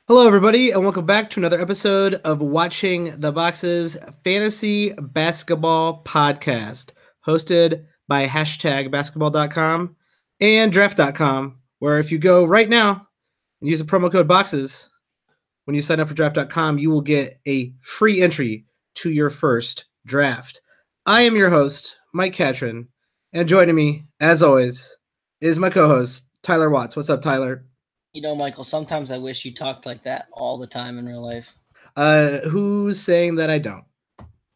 Hello, everybody, and welcome back to another episode of Watching the Boxes Fantasy Basketball Podcast, hosted by #basketball.com and draft.com, where if you go right now and use the promo code BOXES, when you sign up for draft.com, you will get a free entry to your first draft. I am your host, Mike Catron, and joining me, as always, is my co-host, Tyler Watts. What's up, Tyler? Michael, sometimes I wish you talked like that all the time in real life. Who's saying that I don't?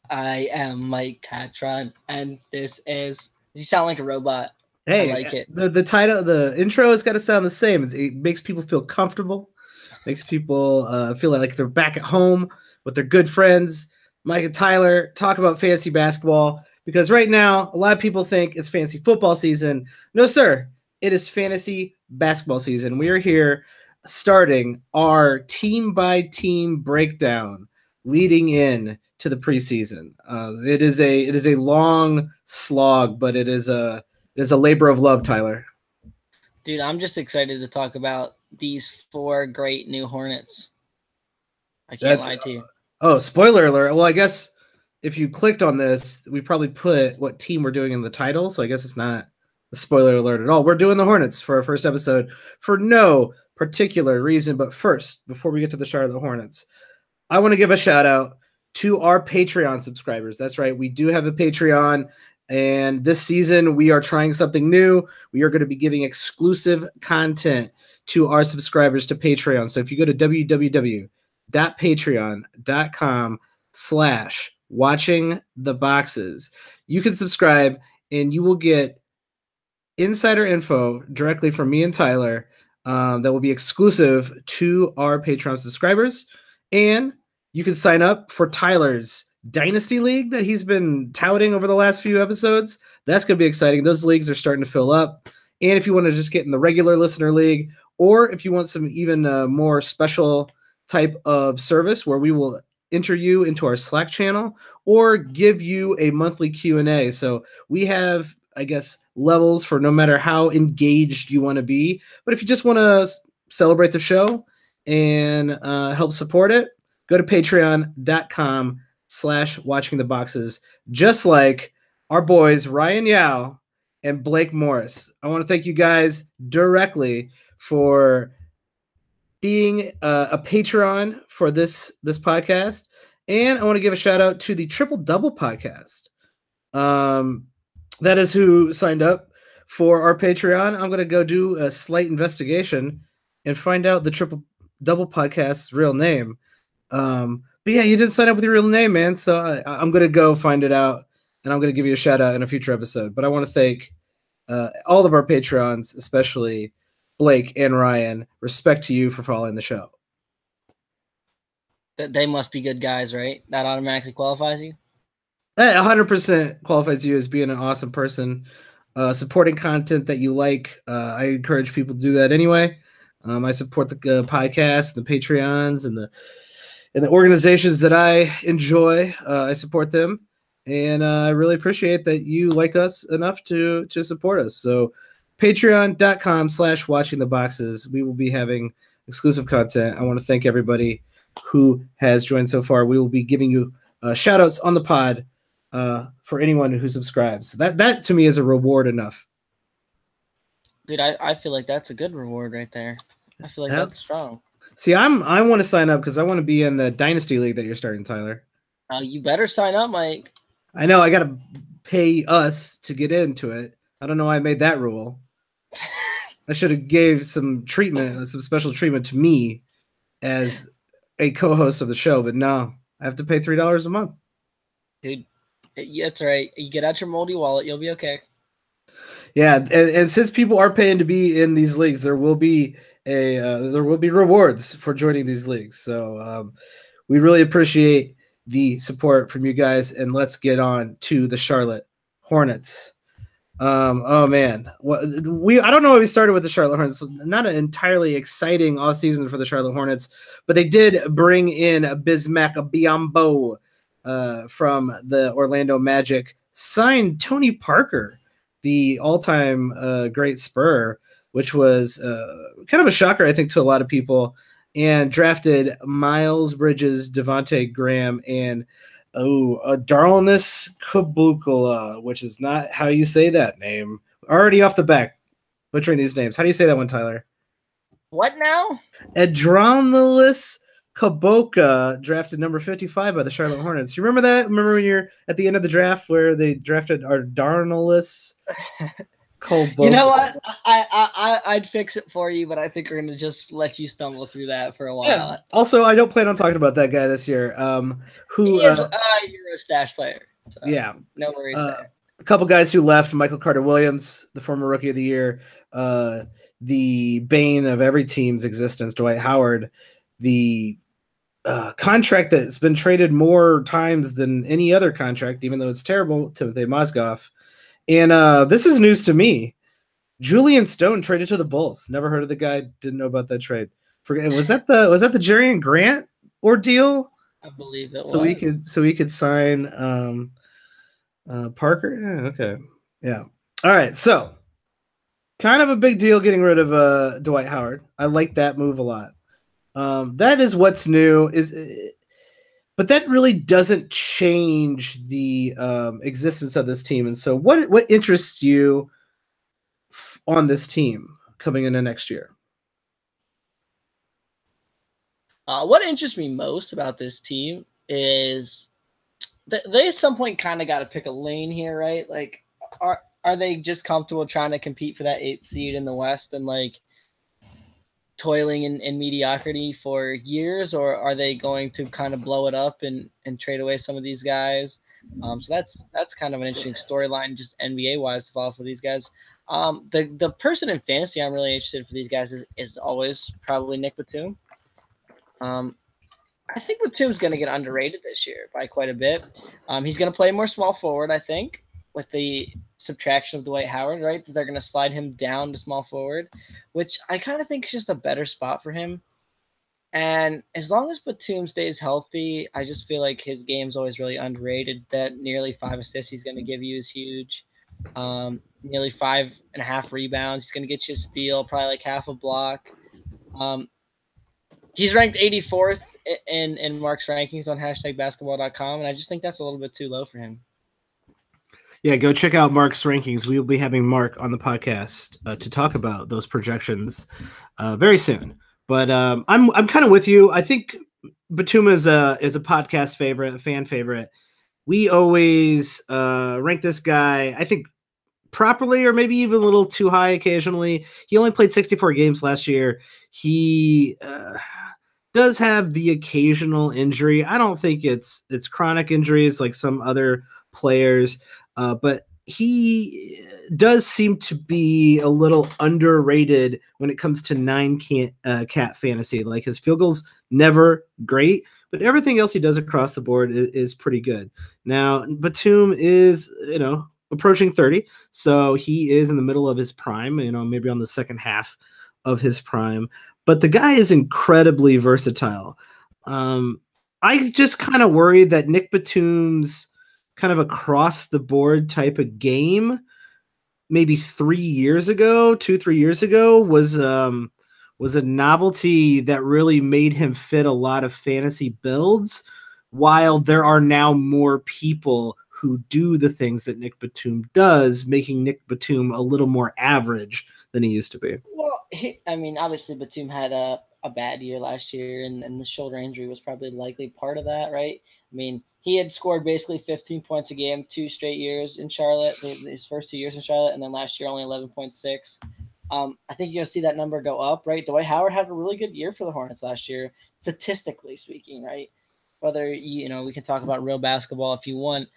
I am Mike Catron, and this is. You sound like a robot. Hey, I like it. The title, the intro has got to sound the same. It makes people feel comfortable, makes people feel like they're back at home with their good friends. Mike and Tyler talk about fantasy basketball because right now a lot of people think it's fantasy football season. No, sir, it is fantasy basketball season. We are here starting our team by team breakdown leading in to the preseason. It is a long slog, but it is a labor of love, Tyler. Dude, I'm just excited to talk about these 4 great new Hornets. I can't lie to you. Oh, spoiler alert. Well, I guess if you clicked on this, we probably put what team we're doing in the title, so I guess it's not a spoiler alert at all. We're doing the Hornets for our first episode for no particular reason, but first, before we get to the Charlotte Hornets, I want to give a shout out to our Patreon subscribers. That's right. We do have a Patreon, and this season we are trying something new. We are going to be giving exclusive content to our subscribers to Patreon. So if you go to www.patreon.com/watching the boxes, you can subscribe and you will get insider info directly from me and Tyler that will be exclusive to our Patreon subscribers. And you can sign up for Tyler's Dynasty League that he's been touting over the last few episodes. That's going to be exciting. Those leagues are starting to fill up. And if you want to just get in the regular listener league, or if you want some even more special type of service where we will enter you into our Slack channel or give you a monthly Q&A. So we have, I guess, levels for no matter how engaged you want to be. But if you just want to celebrate the show and help support it, go to patreon.com/watching the boxes, just like our boys Ryan Yao and Blake Morris. I want to thank you guys directly for being a patron for this podcast. And I want to give a shout out to the Triple Double podcast. That is who signed up for our Patreon. I'm going to go do a slight investigation and find out the Triple Double podcast's real name. But yeah, you didn't sign up with your real name, man. So I'm going to go find it out, and I'm going to give you a shout out in a future episode. But I want to thank all of our Patrons, especially Blake and Ryan. Respect to you for following the show. They must be good guys, right? That automatically qualifies you? That 100% qualifies you as being an awesome person, supporting content that you like. I encourage people to do that anyway. I support the podcast, the Patreons, and the organizations that I enjoy. I support them, and I really appreciate that you like us enough to support us. So patreon.com/watching the boxes. We will be having exclusive content. I want to thank everybody who has joined so far. We will be giving you shout outs on the pod for anyone who subscribes. That to me is a reward enough. Dude, I feel like that's a good reward right there. I feel like that's strong. See, I want to sign up because I want to be in the Dynasty League that you're starting, Tyler. You better sign up, Mike. I know. I got to pay us to get into it. I don't know why I made that rule. I should have gave some treatment, some special treatment to me as a co-host of the show, but no, I have to pay $3 a month. Dude, that's right. You get out your moldy wallet, you'll be okay. Yeah, and since people are paying to be in these leagues, there will be rewards for joining these leagues. So we really appreciate the support from you guys, and let's get on to the Charlotte Hornets. Oh man, I don't know why we started with the Charlotte Hornets. Not an entirely exciting off season for the Charlotte Hornets, but they did bring in Bismack Biyombo from the Orlando Magic, signed Tony Parker, the all-time great Spur, which was kind of a shocker, I think, to a lot of people. and drafted Miles Bridges, Devontae Graham, and Darnellus Kabukala, which is not how you say that name. Already off the back, butchering these names. How do you say that one, Tyler? What now? Adronalus Kaboka, drafted number 55 by the Charlotte Hornets. You remember that? Remember when you're at the end of the draft where they drafted Darnellus Kaboka? You know what? I'd fix it for you, but I think we're gonna just let you stumble through that for a while. Yeah. Also, I don't plan on talking about that guy this year. Who he is a Euro stash player. So yeah, no worries there. A couple guys who left: Michael Carter-Williams, the former Rookie of the Year, the bane of every team's existence, Dwight Howard, the contract that's been traded more times than any other contract, even though it's terrible, Timothy Mozgov. And this is news to me. Julian Stone traded to the Bulls. Never heard of the guy. Didn't know about that trade. Was that the Jerian Grant ordeal? I believe it was. So we could sign Parker. Yeah, okay. Yeah. All right. So kind of a big deal getting rid of Dwight Howard. I like that move a lot. That is what's new. But that really doesn't change the existence of this team. And so what interests you on this team coming into next year? What interests me most about this team is they at some point kind of got to pick a lane here, right? Like, are they just comfortable trying to compete for that 8th seed in the West and like toiling in mediocrity for years, or are they going to kind of blow it up and trade away some of these guys? So that's kind of an interesting storyline, just NBA wise, to follow for these guys. The person in fantasy I'm really interested for these guys is always probably Nick Batum. I think Batum's going to get underrated this year by quite a bit. He's going to play more small forward, I think, with the subtraction of Dwight Howard, right? They're going to slide him down to small forward, which I kind of think is just a better spot for him. And as long as Batum stays healthy, I just feel like his game's always really underrated. That nearly 5 assists he's going to give you is huge. Nearly 5.5 rebounds. He's going to get you a steal, probably like half a block. He's ranked 84th in Mark's rankings on #basketball.com, and I just think that's a little bit too low for him. Yeah, go check out Mark's rankings. We will be having Mark on the podcast to talk about those projections very soon. But I'm kind of with you. I think Batum is a podcast favorite, a fan favorite. We always rank this guy, I think, properly or maybe even a little too high occasionally. He only played 64 games last year. He does have the occasional injury. I don't think it's chronic injuries like some other players, but he does seem to be a little underrated when it comes to 9-cat fantasy. Like his field goals never great, but everything else he does across the board is pretty good. Now, Batum is, approaching 30, so he is in the middle of his prime, maybe on the second half of his prime. But the guy is incredibly versatile. I just kind of worried that Nick Batum's kind of across the board type of game, maybe 3 years ago, 2-3 years ago, was a novelty that really made him fit a lot of fantasy builds, while there are now more people who do the things that Nick Batum does, making Nick Batum a little more average than he used to be. Well, obviously Batum had a bad year last year, and the shoulder injury was probably likely part of that, right? I mean, he had scored basically 15 points a game 2 straight years in Charlotte, his first 2 years in Charlotte, and then last year only 11.6. I think you're going to see that number go up, right? Dwight Howard had a really good year for the Hornets last year, statistically speaking, right? Whether, we can talk about real basketball if you want.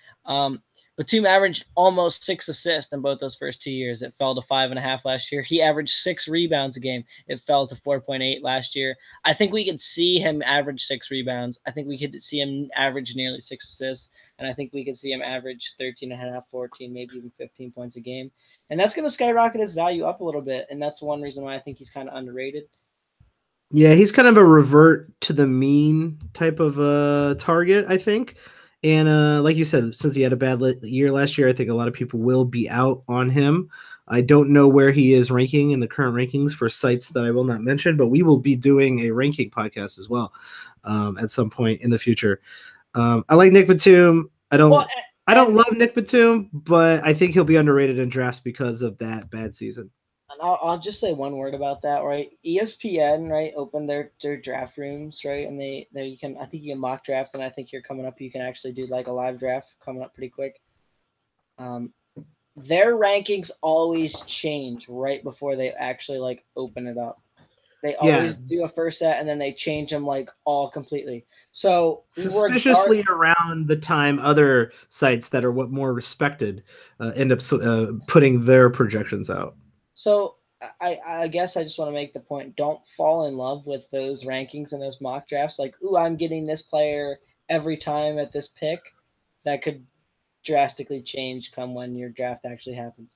Batum averaged almost 6 assists in both those first 2 years. It fell to 5.5 last year. He averaged 6 rebounds a game. It fell to 4.8 last year. I think we could see him average 6 rebounds. I think we could see him average nearly 6 assists. And I think we could see him average 13.5, 14, maybe even 15 points a game. And that's going to skyrocket his value up a little bit. And that's one reason why I think he's kind of underrated. Yeah, he's kind of a revert to the mean type of target, I think. And like you said, since he had a bad year last year, I think a lot of people will be out on him. I don't know where he is ranking in the current rankings for sites that I will not mention, but we will be doing a ranking podcast as well at some point in the future. I like Nick Batum. Well, I don't love Nick Batum, but I think he'll be underrated in drafts because of that bad season. and I'll just say one word about that, right? ESPN, right, opened their draft rooms, right, and they you can, I think you can mock draft, and I think you're coming up, you can actually do like a live draft coming up pretty quick. Their rankings always change right before they actually like open it up. They always do a first set and then they change them like all completely. So suspiciously around the time other sites that are what more respected end up putting their projections out. So I guess I just want to make the point: don't fall in love with those rankings and those mock drafts. Like, ooh, I'm getting this player every time at this pick. That could drastically change come when your draft actually happens.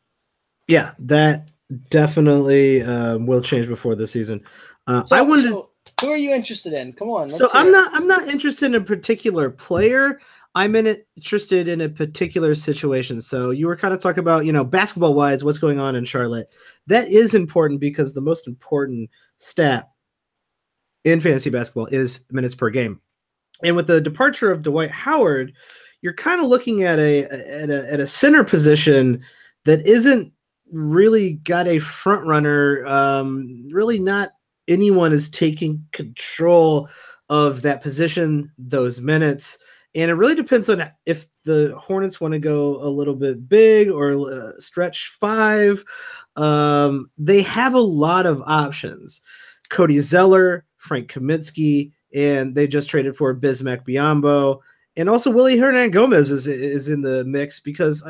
Yeah, that definitely will change before the season. I wanted. So who are you interested in? Come on. So I'm not interested in a particular player. I'm interested in a particular situation. So you were kind of talking about, basketball wise, what's going on in Charlotte. That is important because the most important stat in fantasy basketball is minutes per game. And with the departure of Dwight Howard, you're kind of looking at a center position that isn't really got a front runner. Really not anyone is taking control of that position, those minutes. And it really depends on if the Hornets want to go a little bit big or stretch five. They have a lot of options. Cody Zeller, Frank Kaminsky, and they just traded for Bismack Biyombo. And also Willie Hernangomez is in the mix because,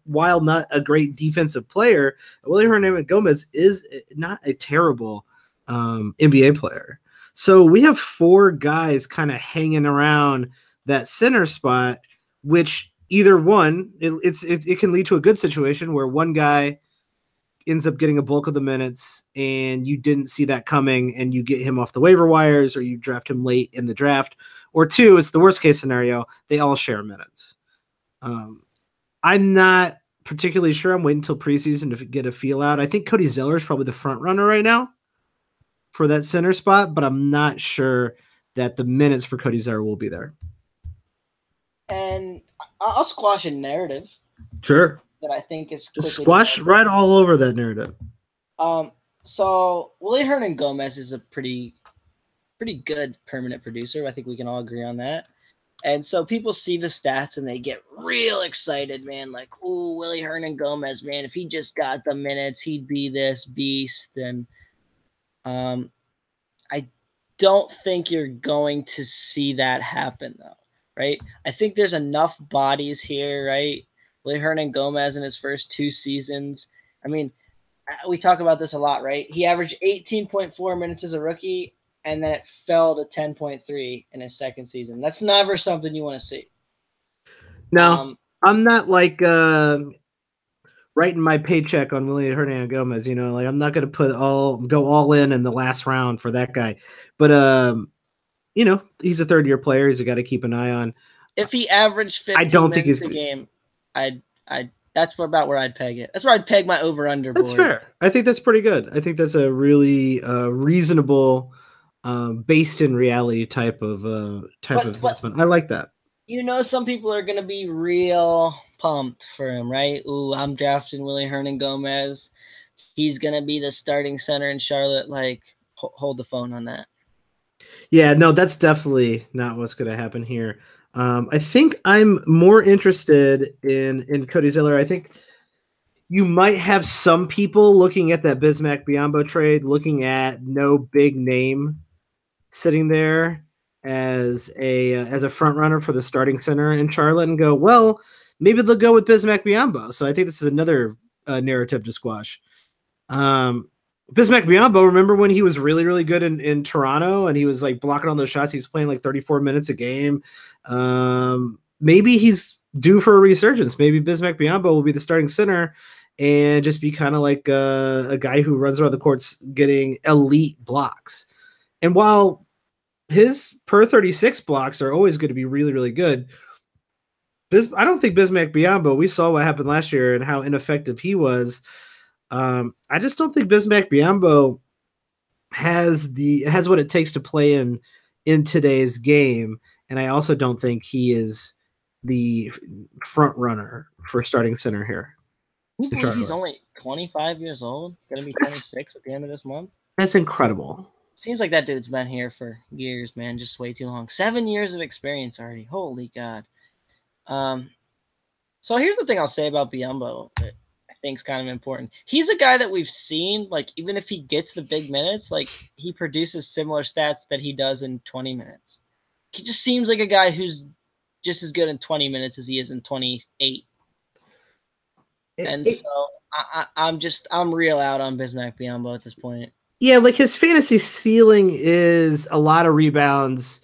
while not a great defensive player, Willie Hernangomez is not a terrible NBA player. So we have four guys kind of hanging around that center spot, which either one, it can lead to a good situation where one guy ends up getting a bulk of the minutes and you didn't see that coming and you get him off the waiver wires or you draft him late in the draft. Or two, it's the worst case scenario. They all share minutes. I'm not particularly sure. I'm waiting until preseason to get a feel out. I think Cody Zeller is probably the front runner right now for that center spot, but I'm not sure that the minutes for Cody Zeller will be there. And I'll squash a narrative. Sure. That I think is squash right all over that narrative. So Willie Hernangomez is a pretty good permanent producer. I think we can all agree on that. And so people see the stats and they get real excited, man. Like, ooh, Willie Hernangomez, man, if he just got the minutes, he'd be this beast. And I don't think you're going to see that happen, though, right? I think there's enough bodies here, right? Willie Hernangomez in his first 2 seasons. I mean, we talk about this a lot, right? He averaged 18.4 minutes as a rookie, and then it fell to 10.3 in his second season. That's never something you want to see. No, I'm not like writing my paycheck on Willie Hernangomez. Like I'm not going to go all in the last round for that guy. But he's a third-year player. He's a guy to keep an eye on. If he averaged 15 I don't think minutes a game, that's about where I'd peg it. That's where I'd peg my over-under board. That's fair. I think that's pretty good. I think that's a really reasonable, based in reality type of investment. I like that. Some people are going to be real pumped for him, right? Ooh, I'm drafting Willie Hernangomez. He's going to be the starting center in Charlotte. Like, hold the phone on that. Yeah, no, that's definitely not what's going to happen here. I think I'm more interested in Cody Zeller. I think you might have some people looking at that Bismack Biyombo trade, looking at no big name sitting there as a front runner for the starting center in Charlotte and go, well, maybe they'll go with Bismack Biyombo. So I think this is another narrative to squash. Bismack Biyombo, remember when he was really, really good in Toronto and he was like blocking on those shots? He's playing like 34 minutes a game. Maybe he's due for a resurgence. Maybe Bismack Biyombo will be the starting center and just be kind of like a guy who runs around the courts getting elite blocks. And while his per 36 blocks are always going to be really, really good, I don't think Bismack Biyombo, we saw what happened last year and how ineffective he was. I just don't think Bismack Biyombo has what it takes to play in today's game, and I also don't think he is the front runner for starting center here Can you in believe he's Charlotte. only 25 years old? Gonna be That's 26 at the end of this month. that's incredible. Seems like that dude's been here for years, man. Just way too long. 7 years of experience already. Holy God. Um, so here's the thing I'll say about Biombo that I think is kind of important. He's a guy that we've seen, like, even if he gets the big minutes, like, he produces similar stats that he does in 20 minutes. He just seems like a guy who's just as good in 20 minutes as he is in 28. It, And it, so I'm real out on Bismack Biombo at this point. yeah, like his fantasy ceiling is a lot of rebounds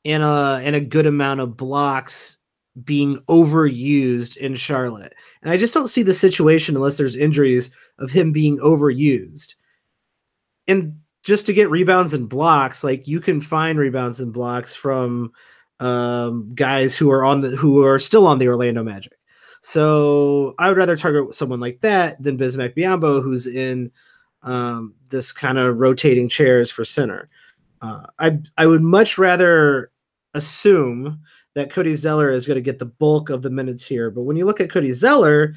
and a good amount of blocks being overused in Charlotte. And I just don't see the situation unless there's injuries of him being overused. And just to get rebounds and blocks, like you can find rebounds and blocks from guys who are still on the Orlando Magic. So I would rather target someone like that than Bismack Biyombo, who's in this kind of rotating chairs for center. I would much rather assume that Cody Zeller is going to get the bulk of the minutes here. But when you look at Cody Zeller,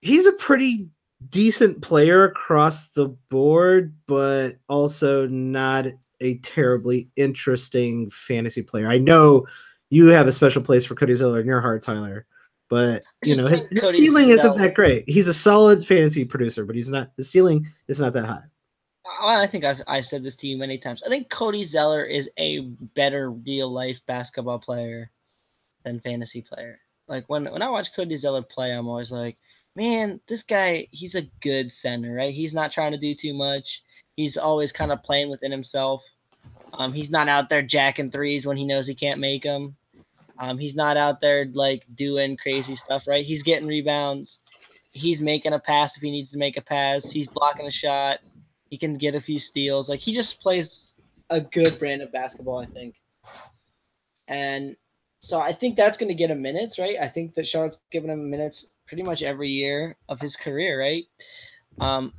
he's a pretty decent player across the board, but also not a terribly interesting fantasy player. I know you have a special place for Cody Zeller in your heart, Tyler, but I you just know his, think his Cody ceiling isn't Zeller. that great. He's a solid fantasy producer, but he's not. His ceiling is not that high. I think I've said this to you many times. I think Cody Zeller is a better real life basketball player than fantasy player. Like when I watch Cody Zeller play, I'm always like, man, this guy, he's a good center, right? He's not trying to do too much. He's always kind of playing within himself. He's not out there jacking threes when he knows he can't make them. He's not out there like doing crazy stuff, right? He's getting rebounds. He's making a pass if he needs to make a pass. He's blocking a shot. He can get a few steals. Like he just plays a good brand of basketball, I think. And so I think that's going to get him minutes, right? I think that Charlotte's given him minutes pretty much every year of his career, right? Um,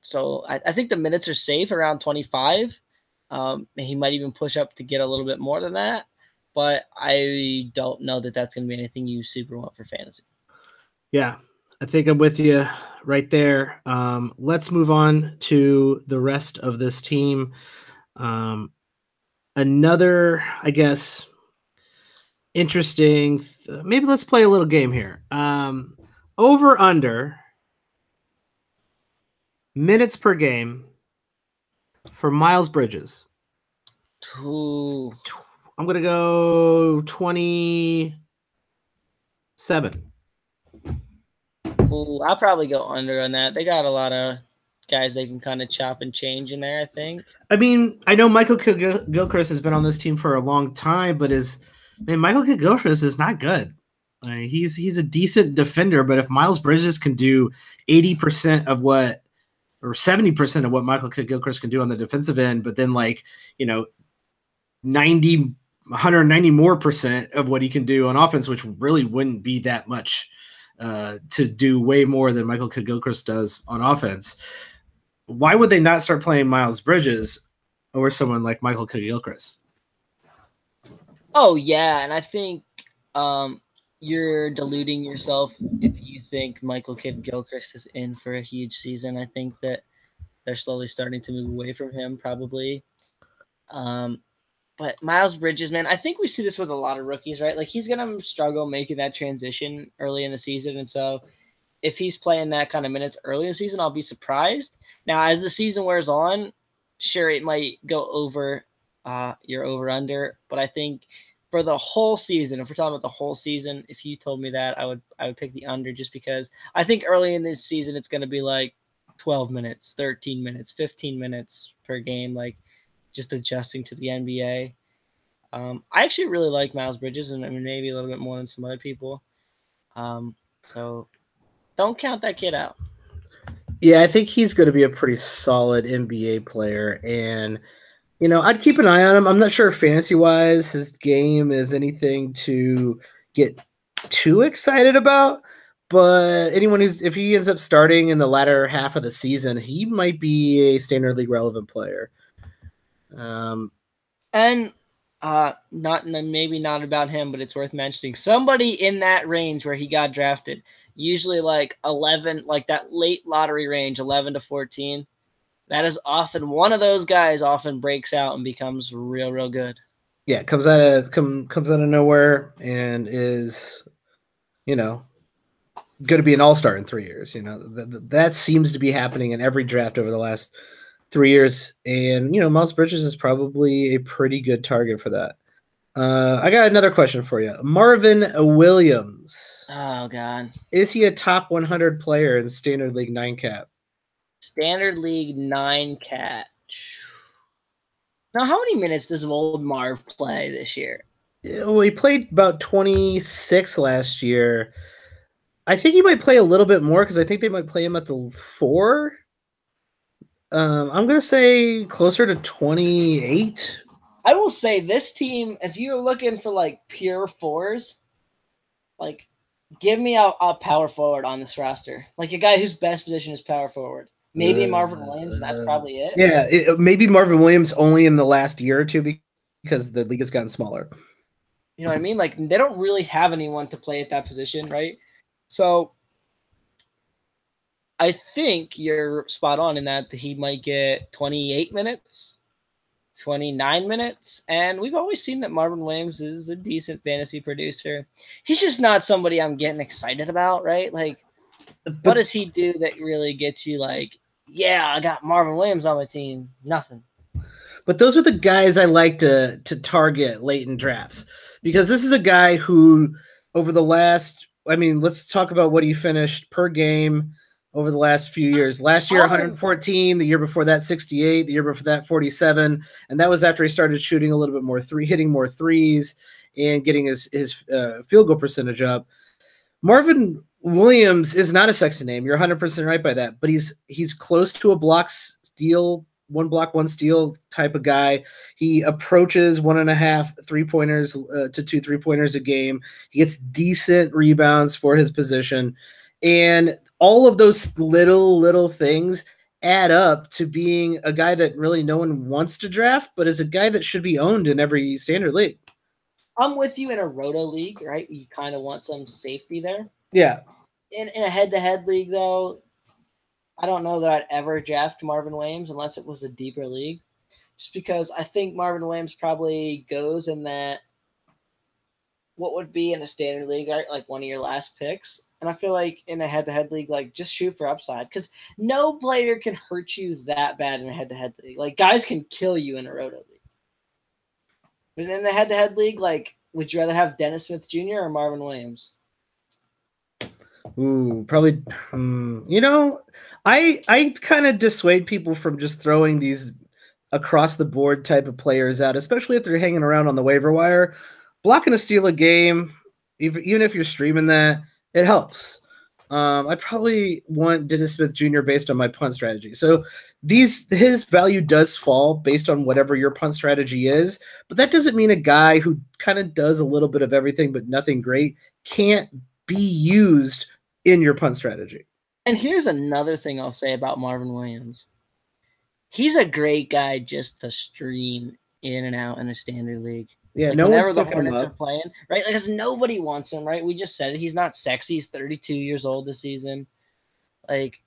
so I think the minutes are safe around 25. He might even push up to get a little bit more than that, but I don't know that that's going to be anything you super want for fantasy. Yeah, I think I'm with you right there. Let's move on to the rest of this team. Another, I guess, interesting. Maybe let's play a little game here. Over under minutes per game for Miles Bridges. Ooh. I'm gonna go 27. Ooh, I'll probably go under on that. They got a lot of guys they can kind of chop and change in there, I think. I mean, I know Michael Gilchrist has been on this team for a long time, but Michael Gilchrist is not good. He's a decent defender, but if Miles Bridges can do 80% of what or 70% of what Michael Gilchrist can do on the defensive end, but then 190 more percent of what he can do on offense, which really wouldn't be that much to do way more than Michael Gilchrist does on offense. Why would they not start playing Miles Bridges over someone like Michael Gilchrist? Oh yeah, and I think you're deluding yourself if you think Michael Kidd Gilchrist is in for a huge season. I think that they're slowly starting to move away from him, probably. But Miles Bridges, man, I think we see this with a lot of rookies, right? Like he's gonna struggle making that transition early in the season, and so if he's playing that kind of minutes early in the season, I'll be surprised. Now, as the season wears on, sure, it might go over your over under, but I think for the whole season, if we're talking about the whole season, if you told me that, I would pick the under just because I think early in this season it's going to be like 12 minutes, 13 minutes, 15 minutes per game, like just adjusting to the NBA. I actually really like Miles Bridges, and I mean maybe a little bit more than some other people. So don't count that kid out. Yeah, I think he's going to be a pretty solid NBA player, and I'd keep an eye on him. I'm not sure fantasy wise his game is anything to get too excited about, but anyone if he ends up starting in the latter half of the season, he might be a standard league relevant player. And not maybe not about him, but it's worth mentioning. Somebody in that range where he got drafted, usually like 11, like that late lottery range, 11 to 14. That is often one of those guys. Often breaks out and becomes real good. Yeah, comes out of nowhere and is, you know, going to be an all-star in 3 years. You know, that seems to be happening in every draft over the last 3 years. And, you know, Miles Bridges is probably a pretty good target for that. I got another question for you. Marvin Williams. Oh, God. Is he a top 100 player in Standard League 9 cap? Standard League 9 cap. Now, how many minutes does old Marv play this year? Well, he played about 26 last year. I think he might play a little bit more because I think they might play him at the 4. I'm going to say closer to 28. I will say this team, if you're looking for like pure 4s, like give me a power forward on this roster. Like a guy whose best position is power forward. Maybe Marvin Williams, and that's probably it. Yeah, maybe Marvin Williams only in the last year or two because the league has gotten smaller. You know what I mean? Like they don't really have anyone to play at that position, right? So I think you're spot on in that he might get 28 minutes, 29 minutes. And we've always seen that Marvin Williams is a decent fantasy producer. He's just not somebody I'm getting excited about, right? Like, what does he do that really gets you like, yeah, I got Marvin Williams on my team? Nothing. But those are the guys I like to target late in drafts because this is a guy who over the last, I mean, let's talk about what he finished per game over the last few years. Last year, 114. The year before that, 68. The year before that, 47. And that was after he started shooting a little bit more hitting more threes and getting his field goal percentage up. Marvin Williams is not a sexy name. You're 100% right by that. But he's close to a block steal, 1 block, 1 steal type of guy. He approaches 1.5 3-pointers to 2 3-pointers a game. He gets decent rebounds for his position. And all of those little things add up to being a guy that really no one wants to draft, but is a guy that should be owned in every standard league. I'm with you in a roto league, right? You kind of want some safety there. Yeah. In a head-to-head league, though, I don't know that I'd ever draft Marvin Williams unless it was a deeper league. Just because I think Marvin Williams probably goes in that what would be in a standard league, right? Like one of your last picks. And I feel like in a head-to-head league, like just shoot for upside because no player can hurt you that bad in a head-to-head league. Like guys can kill you in a roto league. But in a head-to-head league, like would you rather have Dennis Smith Jr. or Marvin Williams? Ooh, probably. You know, I kind of dissuade people from just throwing these across the board type of players out, especially if they're hanging around on the waiver wire. Blocking a steal a game, even if you're streaming that, it helps. I probably want Dennis Smith Jr. based on my punt strategy. So his value does fall based on whatever your punt strategy is, but that doesn't mean a guy who kind of does a little bit of everything but nothing great can't be used in your punt strategy. And here's another thing I'll say about Marvin Williams. He's a great guy just to stream in and out in a standard league. Yeah, like no one's the picking him Hornets up. are playing, right? Because nobody wants him, right? We just said it. He's not sexy. He's 32 years old this season. Like,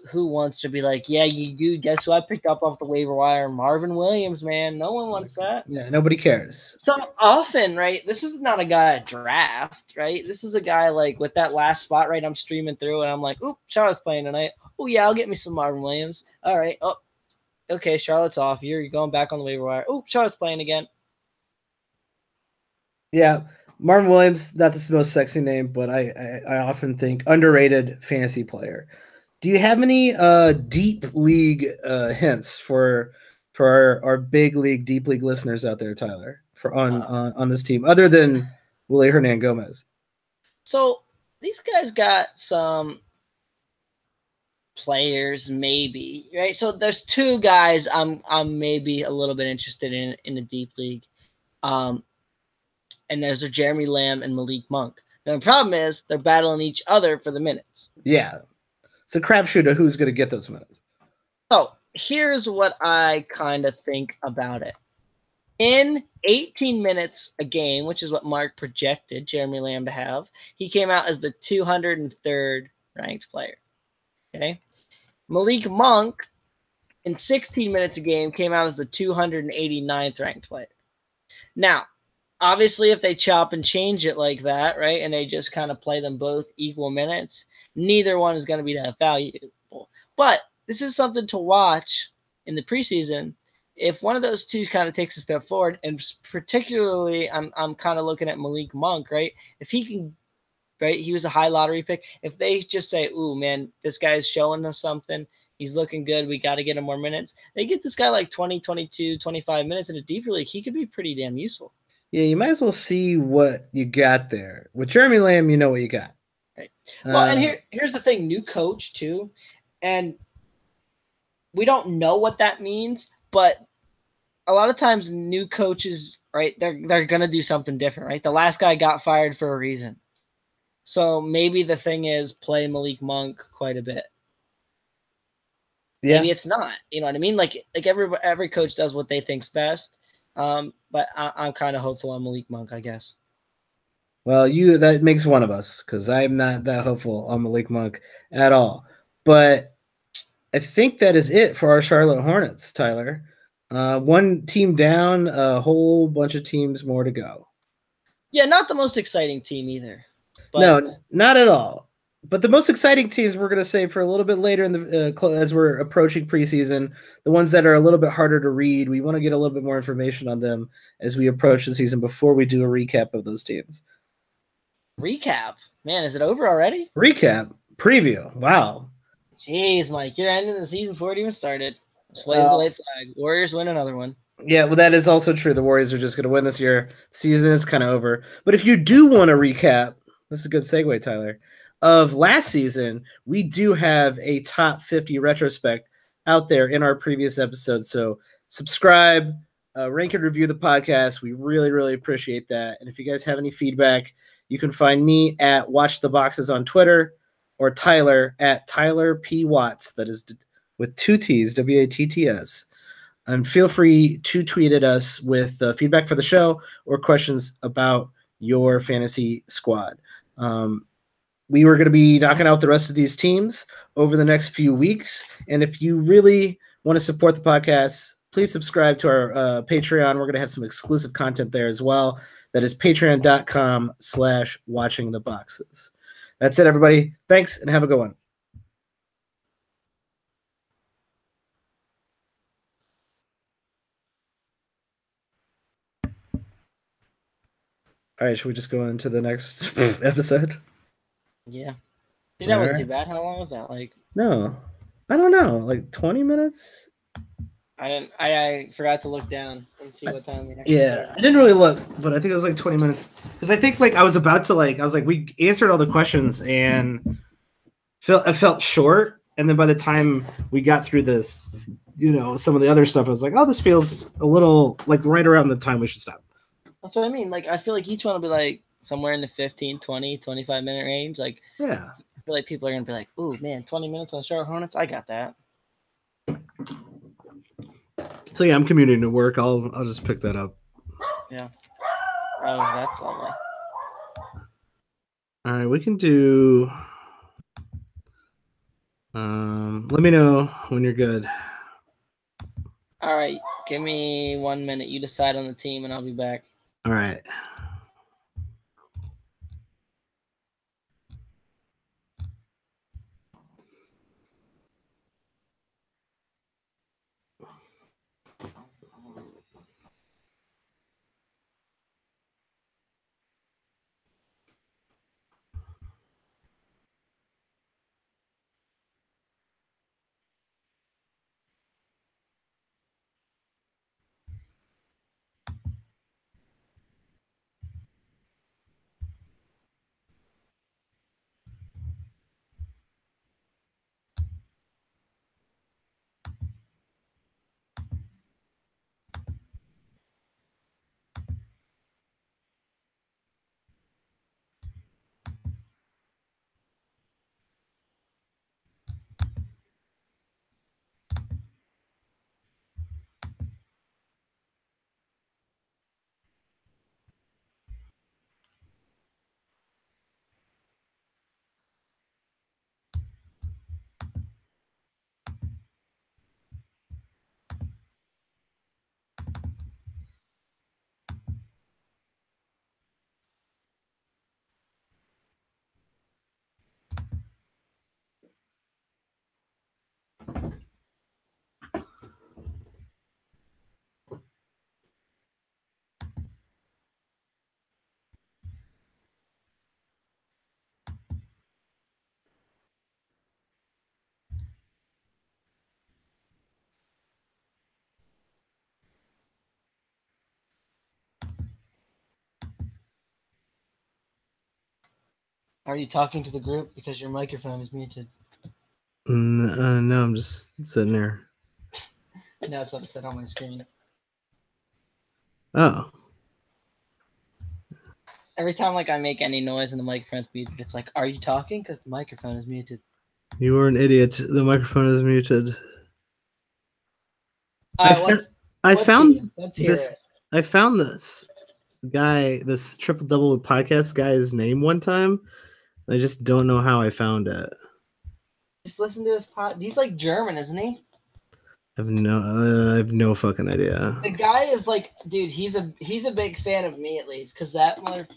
who wants to be like, yeah, you do. Guess who I picked up off the waiver wire? Marvin Williams, man. No one wants that. Yeah, nobody cares. So often, right? This is not a guy at draft, right? This is a guy like with that last spot, right? I'm streaming through and I'm like, oop, Charlotte's playing tonight. Oh yeah, I'll get me some Marvin Williams. All right. Oh, okay, Charlotte's off. You're going back on the waiver wire. Oh, Charlotte's playing again. Yeah, Marvin Williams, not the most sexy name, but I often think underrated fantasy player. Do you have any deep league hints for our big league, deep league listeners out there, Tyler, for on this team, other than Willie Hernan Gomez? So these guys got some players, maybe, right? So there's 2 guys I'm maybe a little bit interested in a deep league. And there's a Jeremy Lamb and Malik Monk. The problem is they're battling each other for the minutes. Yeah, it's a crapshoot of who's going to get those minutes. So here's what I kind of think about it. In 18 minutes a game, which is what Mark projected Jeremy Lamb to have, he came out as the 203rd ranked player. Okay. Malik Monk, in 16 minutes a game, came out as the 289th ranked player. Now, obviously, if they chop and change it like that, right, and they just kind of play them both equal minutes, neither one is going to be that valuable. But this is something to watch in the preseason. If one of those two kind of takes a step forward, and particularly, I'm kind of looking at Malik Monk, right? If he can, right, he was a high lottery pick. If they just say, "Ooh, man, this guy's showing us something. He's looking good. We got to get him more minutes." They get this guy like 20, 22, 25 minutes in a deeper league. He could be pretty damn useful. Yeah, you might as well see what you got there. With Jeremy Lamb, you know what you got. Right. Well, and here's the thing: new coach too, and we don't know what that means, but a lot of times new coaches, right? They're gonna do something different, right? The last guy got fired for a reason, so maybe the thing is play Malik Monk quite a bit. Yeah. Maybe it's not. You know what I mean? Like every coach does what they think's best. But I'm kind of hopeful on Malik Monk, I guess. Well, that makes one of us because I'm not that hopeful on Malik Monk at all. But I think that is it for our Charlotte Hornets, Tyler. One team down, a whole bunch of teams more to go. Yeah, not the most exciting team either. But No, not at all. But the most exciting teams we're going to save for a little bit later in the as we're approaching preseason. The ones that are a little bit harder to read, we want to get a little bit more information on them as we approach the season before we do a recap of those teams. Recap, man, is it over already? Recap, preview. Wow. Jeez, Mike, you're ending the season before it even started. Just wave the white flag. Warriors win another one. Yeah, well, that is also true. The Warriors are just going to win this year. The season is kind of over. But if you do want to recap, this is a good segue, Tyler, of last season, we do have a top 50 retrospect out there in our previous episode. So subscribe, rank and review the podcast. We really, really appreciate that. And if you guys have any feedback, you can find me at Watch the Boxes on Twitter or Tyler at Tyler P. Watts. That is with two T's, WATTS. And feel free to tweet at us with feedback for the show or questions about your fantasy squad. We were going to be knocking out the rest of these teams over the next few weeks. And if you really want to support the podcast, please subscribe to our Patreon. We're going to have some exclusive content there as well. That is patreon.com/watchingtheboxes. That's it, everybody. Thanks, and have a good one. All right, should we just go into the next episode? Yeah. See, that wasn't too bad. How long was that? Like, no, I don't know, like 20 minutes. I forgot to look down and see what time we actually started. I didn't really look, but I think it was like 20 minutes. Because I think like I was about to I was like, we answered all the questions and I felt short. And then by the time we got through this, some of the other stuff, I was like, oh, this feels a little like right around the time we should stop. That's what I mean. Like, I feel like each one will be like somewhere in the 15, 20, 25 minute range. Like, yeah. I feel like people are going to be like, ooh, man, 20 minutes on Charlotte Hornets? I got that. So, yeah, I'm commuting to work. I'll just pick that up. Yeah. Oh, that's lovely. All right, we can do... let me know when you're good. All right, give me 1 minute. You decide on the team, and I'll be back. All right. Are you talking to the group because your microphone is muted? No, I'm just sitting there. No, that's what it said on my screen. Oh. Every time like I make any noise and the microphone's muted, it's like, are you talking? Because the microphone is muted. You are an idiot. The microphone is muted. All right, I let's found hear this. it. I found this guy, this triple double podcast guy's name one time. I just don't know how I found it. Just listen to his pod. He's like German, isn't he? I have no fucking idea. The guy is like, dude, he's a big fan of me at least, because that mother,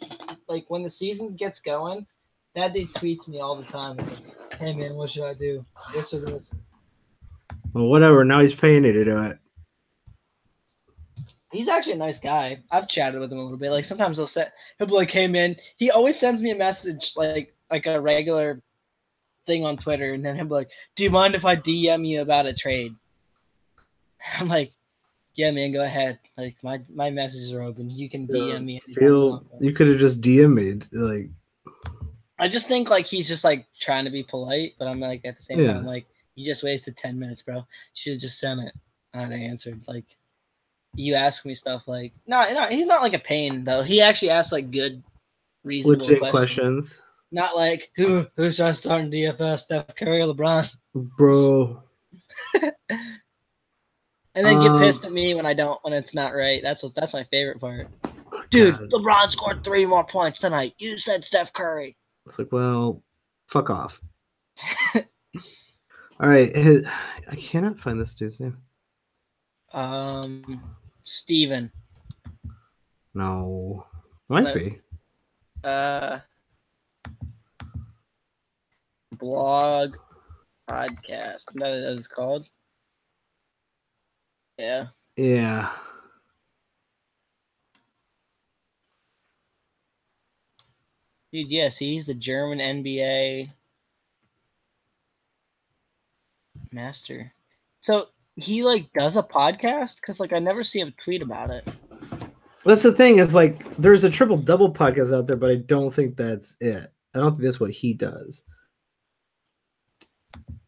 like when the season gets going, that dude tweets me all the time. Like, hey man, what should I do? This or this? Well, whatever. Now he's paying you to do it. He's actually a nice guy. I've chatted with him a little bit. Like sometimes he'll be like, hey man, he always sends me a message like a regular thing on Twitter, and then he'll be like, do you mind if I DM you about a trade? I'm like, yeah, man, go ahead. Like my messages are open. You can DM me anytime you want. You could have just DM me. Like, I just think like he's just like trying to be polite, but I'm like at the same time like you just wasted 10 minutes, bro. You should have just sent it. And I answered like you ask me stuff like no, he's not like a pain though. He actually asks like good, reasonable legit questions. Not like who should I start in DFS, Steph Curry or LeBron, bro. And then get pissed at me when it's not right. That's my favorite part. Dude, God. LeBron scored 3 more points tonight. You said Steph Curry. It's like, well, fuck off. All right, I cannot find this dude's name. Steven. No, might be. Blog podcast. That is called. Yeah. Yeah. Dude, yes, he's the German NBA master. So he like does a podcast? Because like I never see him tweet about it. That's the thing, is like there's a triple double podcast out there, but I don't think that's it. I don't think that's what he does.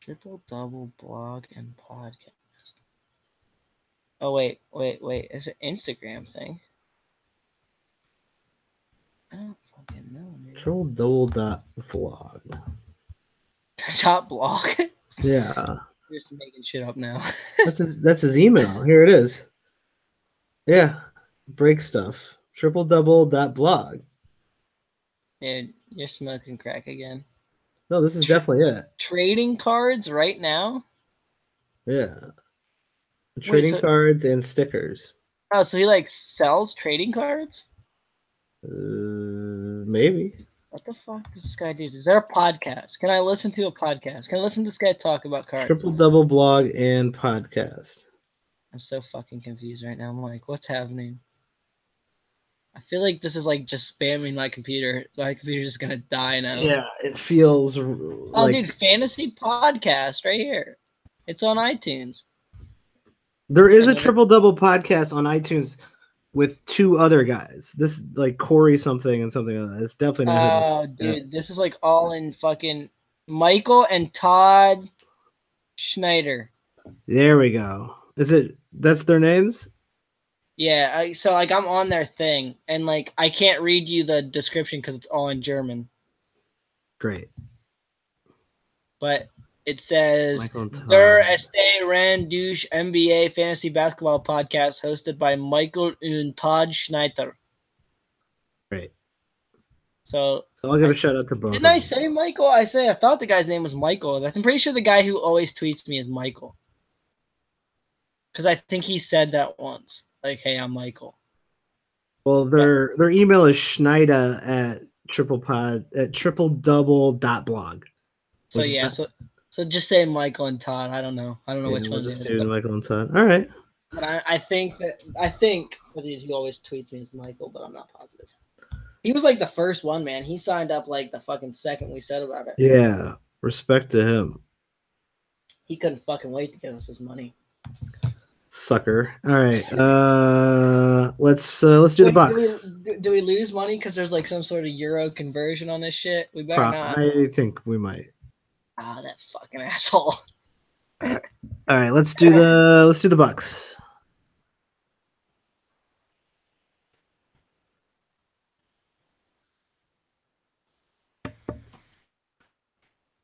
Triple double blog and podcast. Oh wait. It's an Instagram thing. I don't fucking know, man. Triple double vlog. Top blog. Yeah. You're just making shit up now. That's his email. Here it is. Yeah. Break stuff. Triple double blog. Dude, you're smoking crack again. No, this is definitely it. Trading cards right now? Yeah. Trading cards and stickers. Oh, so he like sells trading cards? Maybe. What the fuck does this guy do? Is there a podcast? Can I listen to a podcast? Can I listen to this guy talk about cards? Triple double blog and podcast. I'm so fucking confused right now. I'm like, what's happening? I feel like this is like just spamming my computer. My computer's just gonna die now. Yeah, it feels like... dude, fantasy podcast right here. It's on iTunes. There is a triple double podcast on iTunes with 2 other guys. This like Corey something and something like that. It's definitely not. Oh, dude, this is like all in fucking Michael and Todd Schneider. There we go. That's their names? Yeah, so like I'm on their thing, and like I can't read you the description because it's all in German. Great. But it says Der Este Ran Douche NBA Fantasy Basketball Podcast hosted by Michael and Todd Schneider. Great. So I'll give a shout out to both. Didn't I say Michael? I thought the guy's name was Michael. I'm pretty sure the guy who always tweets me is Michael. Because I think he said that once. Like, hey, I'm Michael. Well, their email is Schneider at tripledouble.blog. So yeah, so just say Michael and Todd. I don't know. Which one. Just do Michael and Todd. All right. But I think that he always tweets me as Michael, but I'm not positive. He was like the first one, man. He signed up like the fucking second we said about it. Yeah, respect to him. He couldn't fucking wait to give us his money. Sucker. All right. Let's do the Wait, Bucks. do we lose money because there's like some sort of euro conversion on this shit? We better not. I think we might. Ah, that fucking asshole. All right. Let's do the Bucks.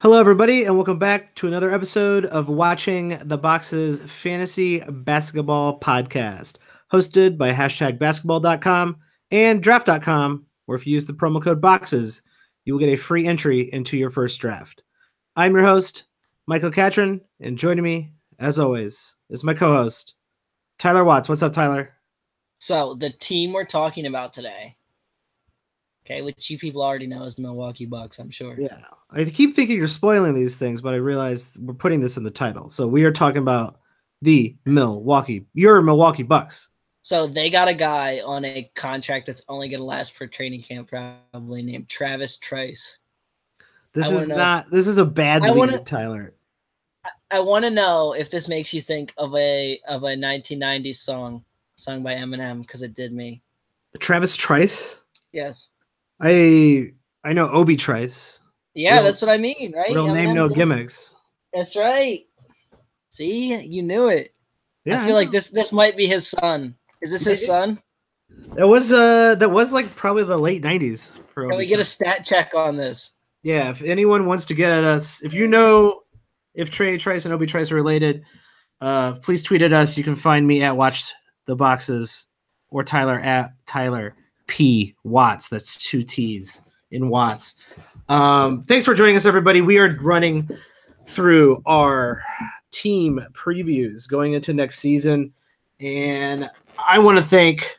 Hello, everybody, and welcome back to another episode of Watching the Boxes Fantasy Basketball Podcast, hosted by #basketball.com and draft.com, where if you use the promo code BOXES, you will get a free entry into your first draft. I'm your host, Michael Catron, and joining me, as always, is my co-host, Tyler Watts. What's up, Tyler? So, the team we're talking about today, okay, which you people already know is the Milwaukee Bucks, I'm sure. Yeah. I keep thinking you're spoiling these things, but I realized we're putting this in the title. So we are talking about your Milwaukee Bucks. So they got a guy on a contract that's only going to last for training camp, probably, named Travis Trice. This is a bad lead, Tyler. I want to know if this makes you think of a 1990s song sung by Eminem, because it did me. Travis Trice? Yes. I know Obi Trice. Yeah, that's what I mean, right? Real name, no gimmicks. That's right. See, you knew it. Yeah, I feel like this might be his son. Is this his son? That was like probably the late 90s. Can we get a stat check on this? Yeah, if anyone wants to get at us, if you know if Trey Trice and Obi Trice are related, please tweet at us. You can find me at Watch the Boxes or Tyler at Tyler P Watts. That's 2 T's in Watts. Thanks for joining us, everybody. We are running through our team previews going into next season, and I want to thank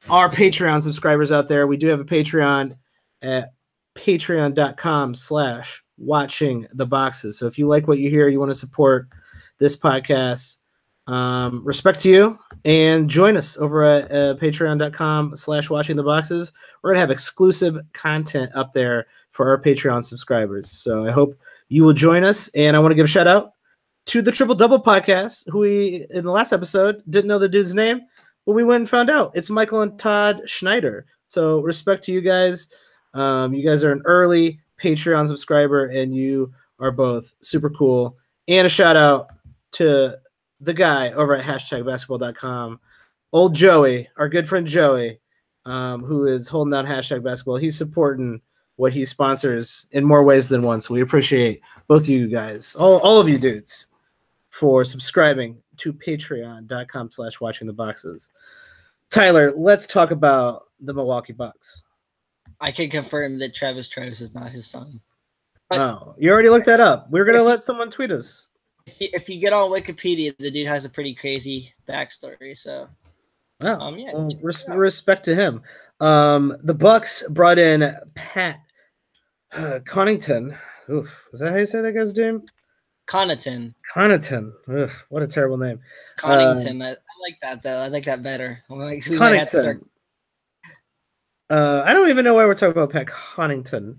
our Patreon subscribers out there. We do have a Patreon at patreon.com/watching the boxes. So if you like what you hear, you want to support this podcast, respect to you, and join us over at patreon.com/watching the boxes. We're going to have exclusive content up there for our Patreon subscribers. So I hope you will join us. And I want to give a shout out to the Triple Double podcast, who we, in the last episode, didn't know the dude's name, but we went and found out. It's Michael and Todd Schneider. So respect to you guys. You guys are an early Patreon subscriber, and you are both super cool. And a shout out to the guy over at #basketball.com, old Joey, our good friend Joey, who is holding down #basketball. He's supporting what he sponsors in more ways than one. So we appreciate both of you guys, all of you dudes, for subscribing to patreon.com/watching the boxes. Tyler, let's talk about the Milwaukee Bucks. I can confirm that Travis Trice is not his son. But you already looked that up. We're going to let someone tweet us. If you get on Wikipedia, the dude has a pretty crazy backstory. So, respect to him. The Bucks brought in Pat Connaughton. Oof, is that how you say that guy's name? Connaughton. Oof, what a terrible name. Connaughton. I like that though. I like that better. Connaughton. I don't even know why we're talking about Pat Connaughton.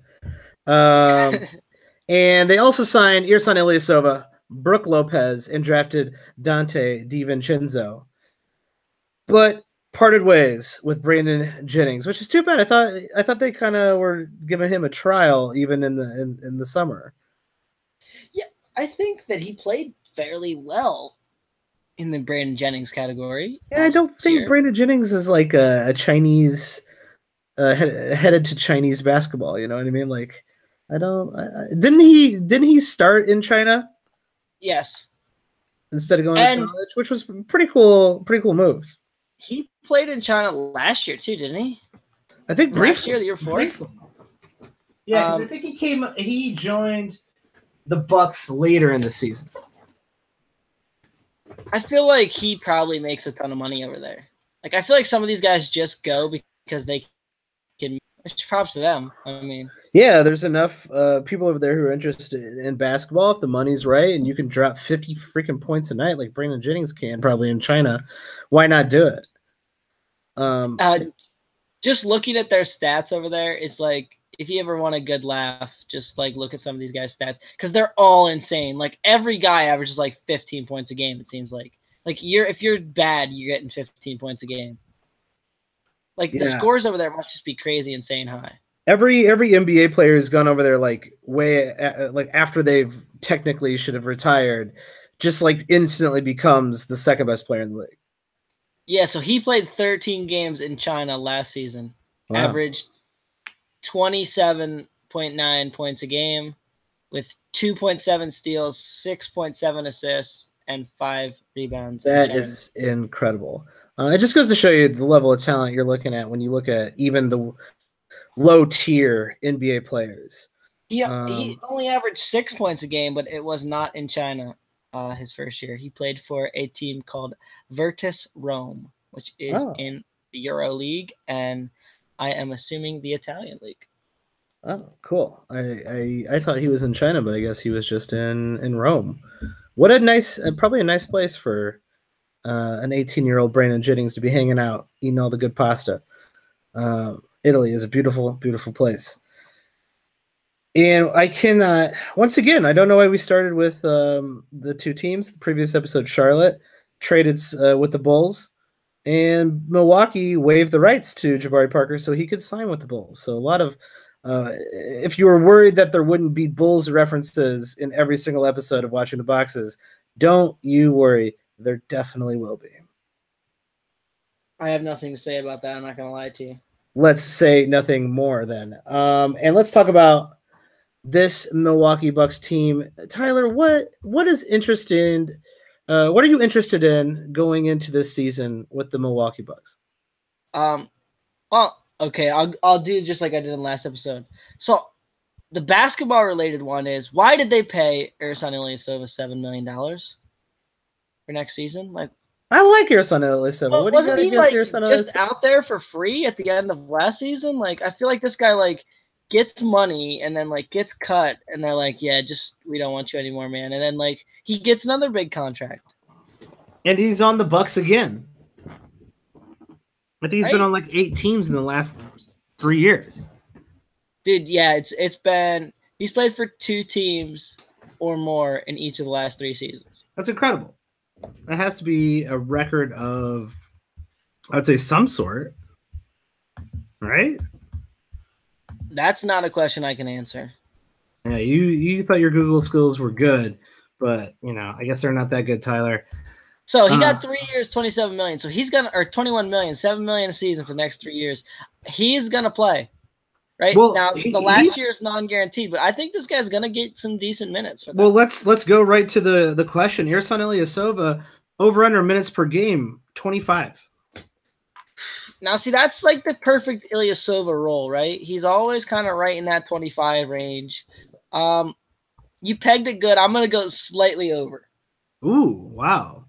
And they also signed Ersan Ilyasova, Brooke Lopez, and drafted Dante DiVincenzo, but parted ways with Brandon Jennings, which is too bad. I thought they kind of were giving him a trial even in the summer. Yeah, I think that he played fairly well in the Brandon Jennings category. Yeah, I don't think Brandon Jennings is like a Chinese headed to Chinese basketball. You know what I mean? Like, didn't he start in China? Yes. Instead of going to college, which was pretty cool move. He played in China last year too, didn't he? I think last year, the year before. Yeah, I think he joined the Bucks later in the season. I feel like he probably makes a ton of money over there. Like, I feel like some of these guys just go because they can. Props to them. I mean, yeah, there's enough people over there who are interested in basketball. If the money's right and you can drop 50 freaking points a night like Brandon Jennings can probably in China, why not do it? Just looking at their stats over there, it's like, if you ever want a good laugh, just like look at some of these guys' stats, because they're all insane. Like, every guy averages like 15 points a game, it seems like Like if you're bad, you're getting 15 points a game. Like the Yeah. scores over there must just be crazy, insane high. Every NBA player has gone over there like like after they've technically should have retired, just like instantly becomes the second best player in the league. Yeah, so he played 13 games in China last season, Wow. averaged 27.9 points a game with 2.7 steals, 6.7 assists, and 5 rebounds in That China. is incredible. It just goes to show you the level of talent you're looking at when you look at even the low tier NBA players. He only averaged 6 points a game, but it was not in China his first year. He played for a team called Virtus Rome, which is Oh, in the Euro League, and I am assuming the Italian League. oh, cool. I thought he was in China, but I guess he was just in Rome. What a nice, probably a nice place for an 18-year-old Brandon Jennings to be hanging out, eating all the good pasta. Italy is a beautiful, beautiful place. And I cannot, once again, I don't know why we started with the two teams. The previous episode, Charlotte traded with the Bulls, and Milwaukee waived the rights to Jabari Parker so he could sign with the Bulls. So a lot of, if you were worried that there wouldn't be Bulls references in every single episode of Watching the Boxes, don't you worry. There definitely will be. I have nothing to say about that. I'm not going to lie to you. Let's say nothing more then. And let's talk about this Milwaukee Bucks team. Tyler, what is interesting? What are you interested in going into this season with the Milwaukee Bucks? Well, okay, I'll do just like I did in the last episode. So the basketball related one is, why did they pay Ersan Ilyasova $7 million for next season? Like, I like Ersan Ilyasova. What do you got wasn't he against like Ersan just Ilyasova? out there for free at the end of last season? Like, I feel like this guy like gets money and then like gets cut, and they're like, yeah, just we don't want you anymore, man. And then like he gets another big contract, And he's on the Bucks again. I think he's been right? on like 8 teams in the last 3 years. Dude, yeah, it's been he's played for 2 teams or more in each of the last 3 seasons. That's incredible. That has to be a record of, I'd say, some sort, right? That's not a question I can answer. Yeah, you thought your Google skills were good, but I guess they're not that good, Tyler. So he got 3 years, 27 million. So he's gonna, or 21 million, 7 million a season for the next 3 years. He's gonna play. Right well, now, the last year is non-guaranteed, but I think this guy's gonna get some decent minutes. For well, let's go right to the question. Ersan Ilyasova, over under minutes per game, 25. Now, see, that's like the perfect Ilyasova role, right? He's always kind of right in that 25 range. You pegged it good. I'm gonna go slightly over. Ooh, wow,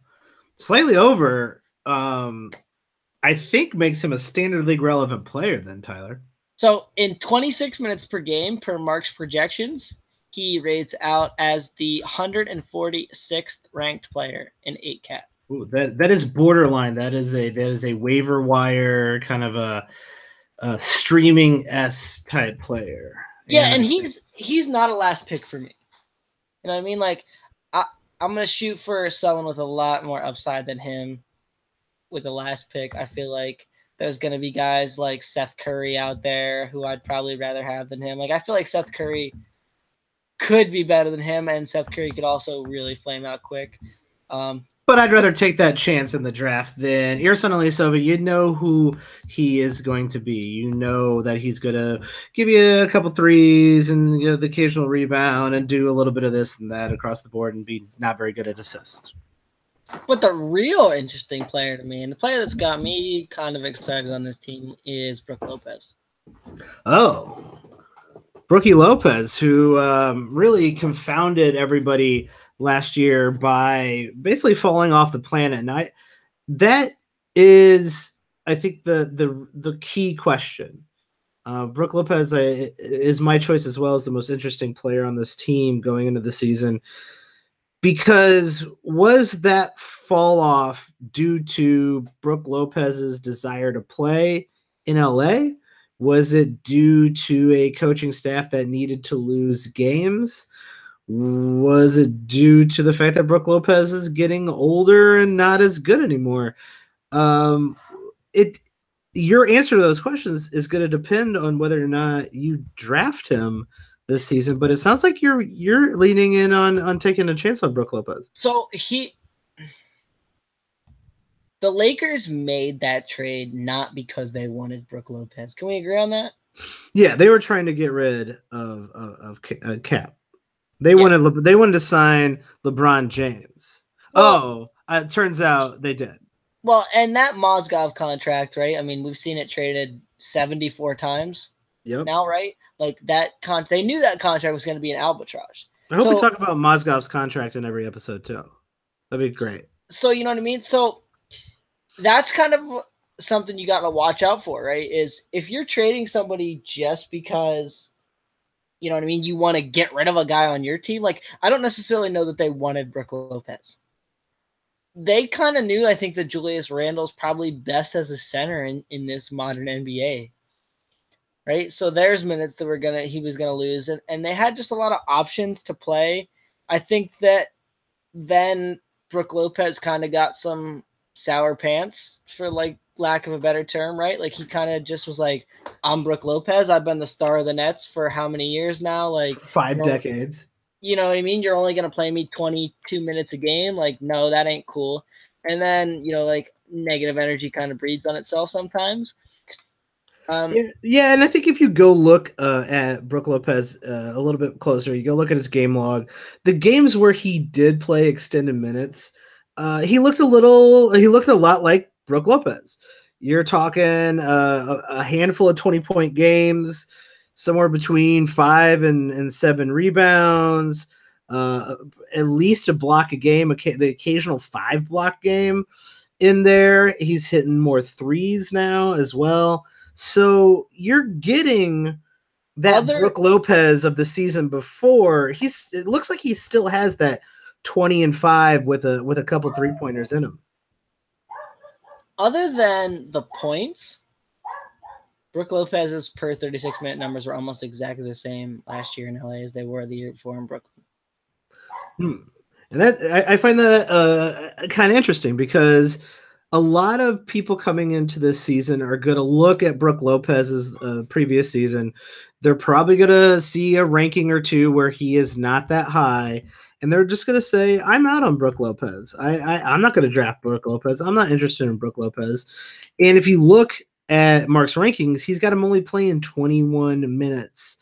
slightly over. I think makes him a standard league relevant player. Then Tyler. So in 26 minutes per game per Mark's projections, he rates out as the 146th ranked player in 8-cat. Ooh, that is borderline. That is a waiver wire kind of a streaming S type player. Yeah, and he's not a last pick for me. You know what I mean? Like I'm gonna shoot for someone with a lot more upside than him with the last pick. I feel like there's going to be guys like Seth Curry out there who I'd probably rather have than him. Like, I feel like Seth Curry could be better than him, and Seth Curry could also really flame out quick. But I'd rather take that chance in the draft than Ersan Ilyasova. You know who he is going to be. You know that he's going to give you a couple threes and the occasional rebound and do a little bit of this and that across the board and be not very good at assists. But the real interesting player to me, and the player that's got me kind of excited on this team, is Brook Lopez. Oh, Brookie Lopez, who really confounded everybody last year by basically falling off the planet. And that is, I think, the key question. Brook Lopez is my choice as well as the most interesting player on this team going into the season. Because was that fall off due to Brook Lopez's desire to play in LA? Was it due to a coaching staff that needed to lose games? Was it due to the fact that Brooke Lopez is getting older and not as good anymore? Um, it your answer to those questions is going to depend on whether or not you draft him this season. But it sounds like you're leaning in on taking a chance on Brooke Lopez. So the Lakers made that trade not because they wanted Brooke Lopez. Can we agree on that? Yeah, they were trying to get rid of Cap. They Yeah. wanted to sign LeBron James. Well, It turns out they did. well, and that Mozgov contract, right? I mean, we've seen it traded 74 times Yep. now, right? Like that they knew that contract was going to be an albatross. I hope we So talk about Mozgov's contract in every episode too. That'd be great. so you know what I mean? So that's kind of something you got to watch out for, right? Is if you're trading somebody just because you know what I mean, you want to get rid of a guy on your team. Like I don't necessarily know that they wanted Brooke Lopez. They kind of knew, I think, that Julius Randle's probably best as a center in this modern NBA. Right? So there's minutes that he was gonna lose, and they had just a lot of options to play. I think that then Brooke Lopez kind of got some sour pants, for like lack of a better term, right? Like he kind of just was like, I'm Brooke Lopez. I've been the star of the Nets for how many years now? Like 5 decades. You know what I mean? You're only gonna play me 22 minutes a game. Like, no, that ain't cool. And then, like negative energy kind of breeds on itself sometimes. Yeah, and I think if you go look at Brooke Lopez a little bit closer, you go look at his game log. The games where he did play extended minutes, he looked a lot like Brooke Lopez. You're talking a handful of 20-point games, somewhere between 5 and 7 rebounds, at least a block a game, the occasional 5-block game in there. He's hitting more threes now as well. So you're getting that Brooke Lopez of the season before. It looks like he still has that 20-5 with a couple 3-pointers in him. Other than the points, Brooke Lopez's per 36-minute numbers were almost exactly the same last year in LA as they were the year before in Brooklyn. And that I find that kind of interesting, because a lot of people coming into this season are going to look at Brooke Lopez's previous season. They're probably going to see a ranking or two where he is not that high, and they're just going to say, I'm out on Brooke Lopez. I'm not going to draft Brooke Lopez. I'm not interested in Brooke Lopez. And if you look at Mark's rankings, he's got him only playing 21 minutes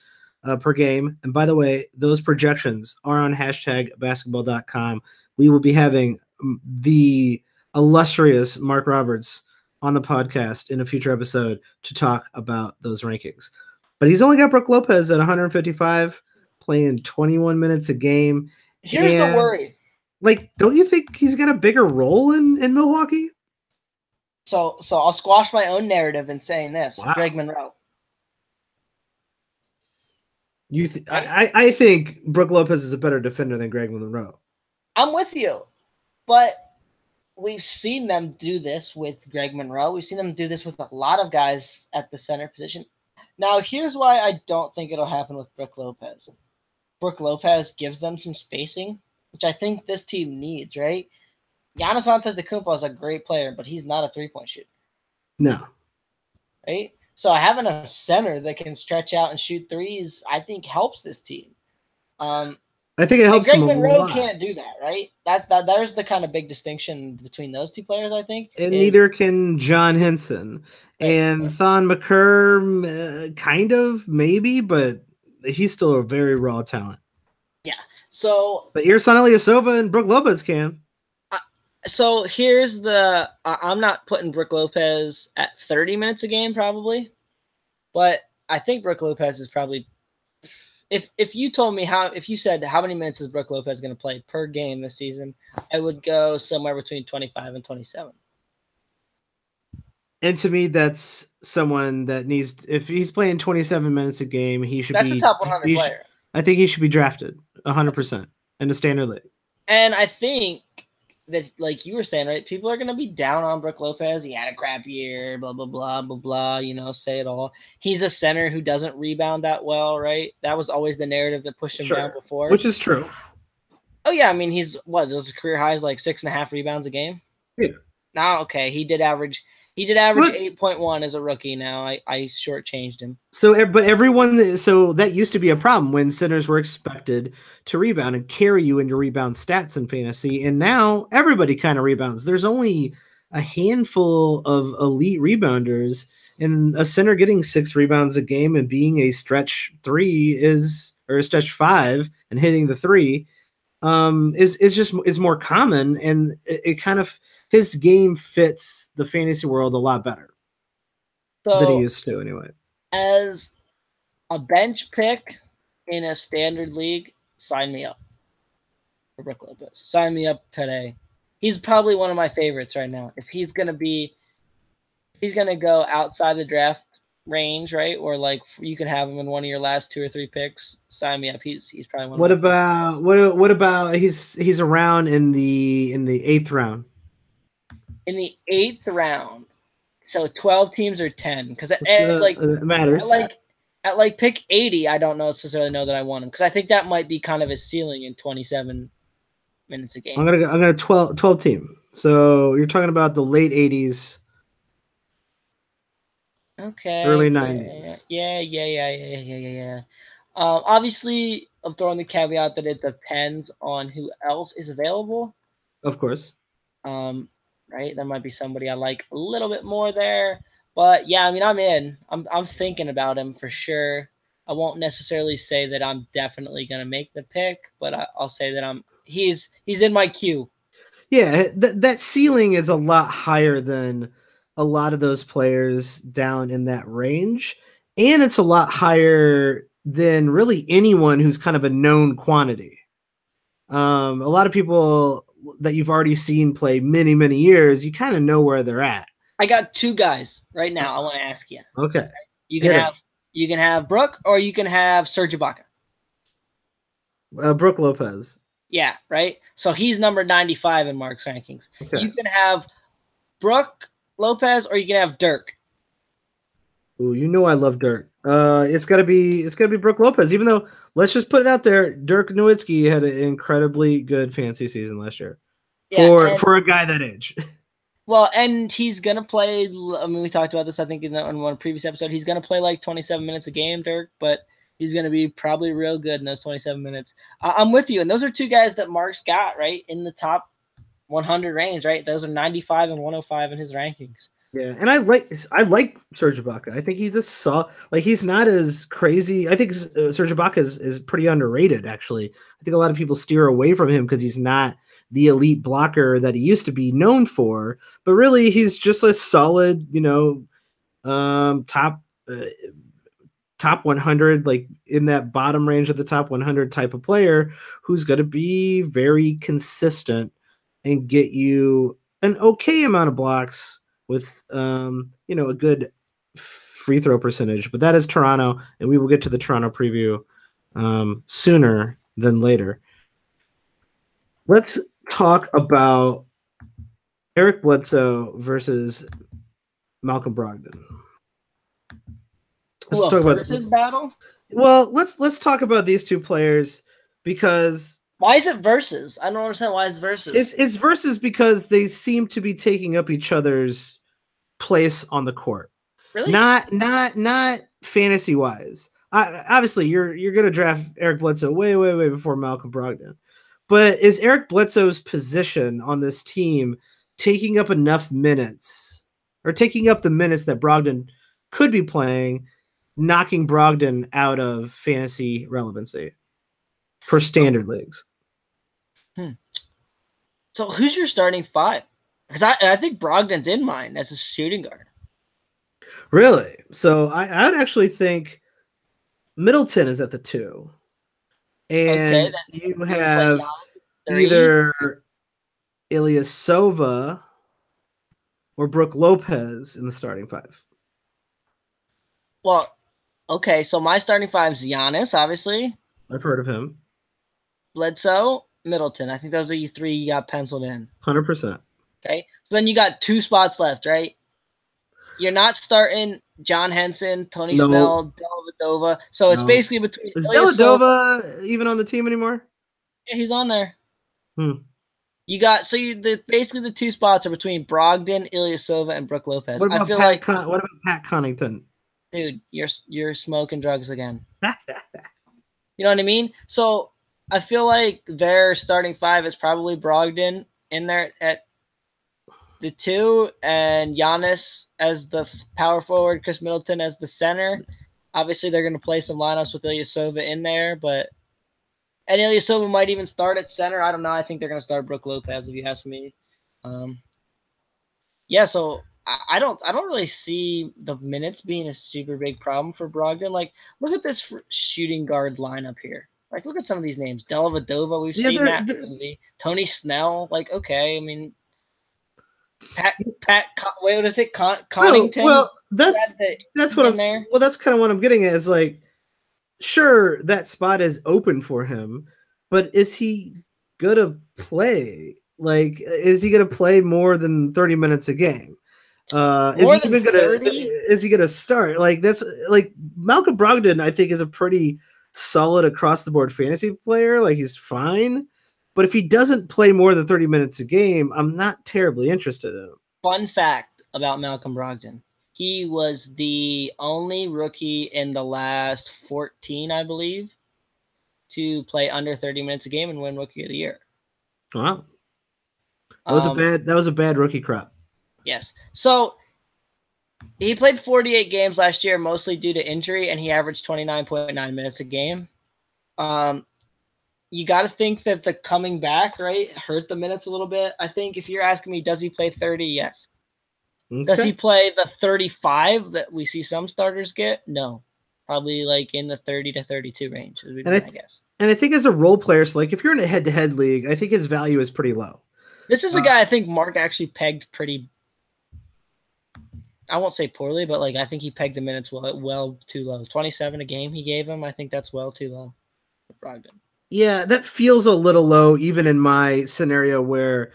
per game. And by the way, those projections are on #basketball.com. We will be having the illustrious Mark Roberts on the podcast in a future episode to talk about those rankings. But he's only got Brooke Lopez at 155, playing 21 minutes a game. Here's the worry. Like, don't you think he's got a bigger role in Milwaukee? So I'll squash my own narrative in saying this. Wow. Greg Monroe. I think Brooke Lopez is a better defender than Greg Monroe. I'm with you. But we've seen them do this with Greg Monroe. We've seen them do this with a lot of guys at the center position. Now, here's why I don't think it'll happen with Brooke Lopez. Brooke Lopez gives them some spacing, which I think this team needs, right? Giannis Antetokounmpo is a great player, but he's not a three-point shooter. No. Right? So having a center that can stretch out and shoot threes, I think helps this team. I think it helps Greg him a Monroe lot. Can't do that, right? There's the kind of big distinction between those two players, I think. And neither can John Henson. Right. And Thon McCurr, kind of, maybe, but he's still a very raw talent. Yeah. So, but Ersan Ilyasova and Brooke Lopez can. So here's the I'm not putting Brooke Lopez at 30 minutes a game probably, but I think Brooke Lopez is probably, if you told me if you said how many minutes is Brooke Lopez going to play per game this season, I would go somewhere between 25 and 27. And to me, that's someone that needs, if he's playing 27 minutes a game, he should be. That's a top 100 player. I think he should be drafted 100% in the standard league. And I think that, like you were saying, right? People are gonna be down on Brook Lopez. He had a crap year, blah blah blah blah blah. Say it all. He's a center who doesn't rebound that well, right? That was always the narrative that pushed him down Sure, before. which is true. Oh yeah, I mean he's what? His career high is like 6.5 rebounds a game. Yeah. Now, okay, he did average. He did average What? 8.1 as a rookie. Now I shortchanged him. So, but everyone, so that used to be a problem when centers were expected to rebound and carry you in your rebound stats in fantasy. And now everybody kind of rebounds. There's only a handful of elite rebounders, and a center getting 6 rebounds a game and being a stretch three or a stretch five and hitting the three, is more common. And it kind of, his game fits the fantasy world a lot better than he So used to anyway. as a bench pick in a standard league, sign me up for Brook Lopez. Sign me up today. He's probably one of my favorites right now. If he's gonna go outside the draft range, right? Or like you could have him in one of your last 2 or 3 picks. Sign me up. He's probably one of What my about what about he's around in the eighth round? in the 8th round. So 12 teams or 10? Because It matters. at like pick 80, I don't necessarily know that I want him because I think that might be kind of his ceiling in 27 minutes a game. I'm gonna 12 team. So you're talking about the late 80s, Okay. early Yeah. 90s. Yeah. Yeah. Yeah. Yeah. Yeah. Yeah. Yeah. Obviously, I'm throwing the caveat that it depends on who else is available. Of course. Right? There might be somebody I like a little bit more there, but yeah, I mean, I'm in. I'm thinking about him for sure. I won't necessarily say that I'm definitely gonna make the pick, but I'll say that he's in my queue. Yeah, that ceiling is a lot higher than a lot of those players down in that range, and it's a lot higher than really anyone who's kind of a known quantity. A lot of people that you've already seen play many years, you kind of know where they're at. I got 2 guys right now. I want to ask you. Okay, You can hit have him. Brook or you can have Serge Ibaka. Brooke Lopez. Yeah, right. So he's number 95 in Mark's rankings. Okay. You can have Brook Lopez or you can have Dirk. Ooh, you know I love Dirk. It's gotta be Brooke Lopez. Even though, let's just put it out there, Dirk Nowitzki had an incredibly good fantasy season last year Yeah, for a guy that age. well, and he's gonna play. I mean, we talked about this. I think in one previous episode, he's gonna play like 27 minutes a game, Dirk, but he's gonna be probably real good in those 27 minutes. I'm with you, and those are 2 guys that Mark's got right in the top 100 range, right? Those are 95 and 105 in his rankings. Yeah, and I like Serge Ibaka. I think he's not as crazy. I think Serge Ibaka is pretty underrated actually. I think a lot of people steer away from him because he's not the elite blocker that he used to be known for, but really he's just a solid, top top 100, like in that bottom range of the top 100 type of player who's going to be very consistent and get you an okay amount of blocks with a good free throw percentage. But that is Toronto, and we will get to the Toronto preview sooner than later. Let's talk about Eric Bledsoe versus Malcolm Brogdon. Let's talk about this battle. Well, let's talk about these 2 players because why is it versus? I don't understand why it's versus. It's versus because they seem to be taking up each other's place on the court. Really? Not fantasy wise. Obviously, you're gonna draft Eric Bledsoe way before Malcolm Brogdon. But is Eric Bledsoe's position on this team taking up enough minutes, or taking up the minutes that Brogdon could be playing, knocking Brogdon out of fantasy relevancy for standard leagues? So who's your starting 5? Because I think Brogdon's in mine as a shooting guard. Really? So I would actually think Middleton is at the 2. And you have either Ilyasova or Brook Lopez in the starting 5. Well, okay, so my starting 5 is Giannis, obviously. I've heard of him. Bledsoe, Middleton. I think those are you three you got penciled in. 100%. Okay. So then you got 2 spots left, right? You're not starting John Henson, Tony No, Snell, Dellavedova. So it's no. basically between Is Ilyasova. Deladova even on the team anymore? Yeah, he's on there. Hmm. You got basically the 2 spots are between Brogdon, Ilyasova, and Brooke Lopez. What I about feel like, What about Pat Connaughton? dude, you're smoking drugs again. You know what I mean? So I feel like their starting 5 is probably Brogdon in there at the 2, and Giannis as the power forward, Chris Middleton as the center. Obviously, they're going to play some lineups with Ilyasova in there, and Ilyasova might even start at center. I don't know. I think they're going to start Brooke Lopez, if you ask me. Yeah, so I don't really see the minutes being a super big problem for Brogdon. Like, look at this shooting guard lineup here. Like, look at some of these names. Dellavedova, we've Yeah, seen that movie. Tony Snell, like, okay. I mean, wait, what is it? Oh, Connington? well, that's what I'm. In there. Well, that's kind of what I'm getting at. Is like, sure, that spot is open for him, but is he gonna play? Like, is he gonna play more than 30 minutes a game? Is More he than even gonna? 30? Is he gonna start? Like, that's like Malcolm Brogdon. I think is a pretty solid across the board fantasy player. Like, he's fine. But if he doesn't play more than 30 minutes a game, I'm not terribly interested in him. Fun fact about Malcolm Brogdon. He was the only rookie in the last 14, I believe, to play under 30 minutes a game and win Rookie of the Year. Wow. That was a bad rookie crop. Yes. So he played 48 games last year, mostly due to injury, and he averaged 29.9 minutes a game. You got to think that the coming back, right, hurt the minutes a little bit. I think if you're asking me, does he play 30? Yes. Okay. Does he play the 35 that we see some starters get? No. Probably like in the 30 to 32 range, would be my guess. And I think as a role player, so like if you're in a head-to-head league, I think his value is pretty low. This is a guy I think Mark actually pegged pretty, I won't say poorly, but like I think he pegged the minutes well too low. 27 a game he gave him. I think that's well too low for Brogdon. Yeah, that feels a little low, even in my scenario where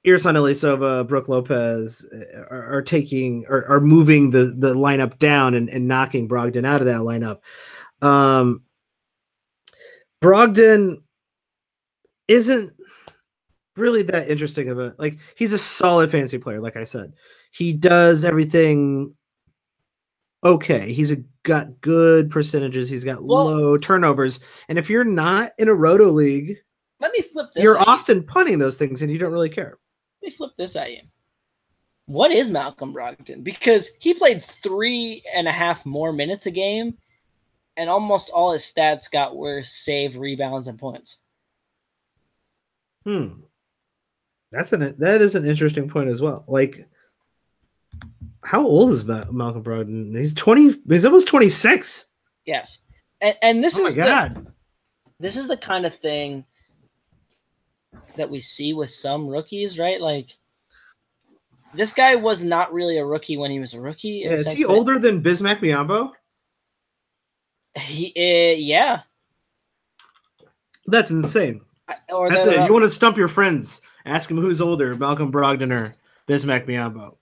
Ersan Ilyasova, Brooke Lopez are moving the lineup down and knocking Brogdon out of that lineup. Brogdon isn't really that interesting of a, like, he's a solid fantasy player. Like I said, he does everything okay. He's got good percentages. He's got low turnovers. And if you're not in a roto league, let me flip this. You're often punting those things and you don't really care. Let me flip this at you. What is Malcolm Brogdon? Because he played 3.5 more minutes a game, and almost all his stats got worse, save, rebounds, and points. That is an interesting point as well. Like, how old is Malcolm Brogdon? He's 20. He's almost 26. Yes, and this is my God. This is the kind of thing that we see with some rookies, right? Like, this guy was not really a rookie when he was a rookie. Yeah, is he older than Bismack Biyombo? Yeah. That's insane. That's it. You want to stump your friends? Ask him who's older, Malcolm Brogdon or Bismack Biyombo.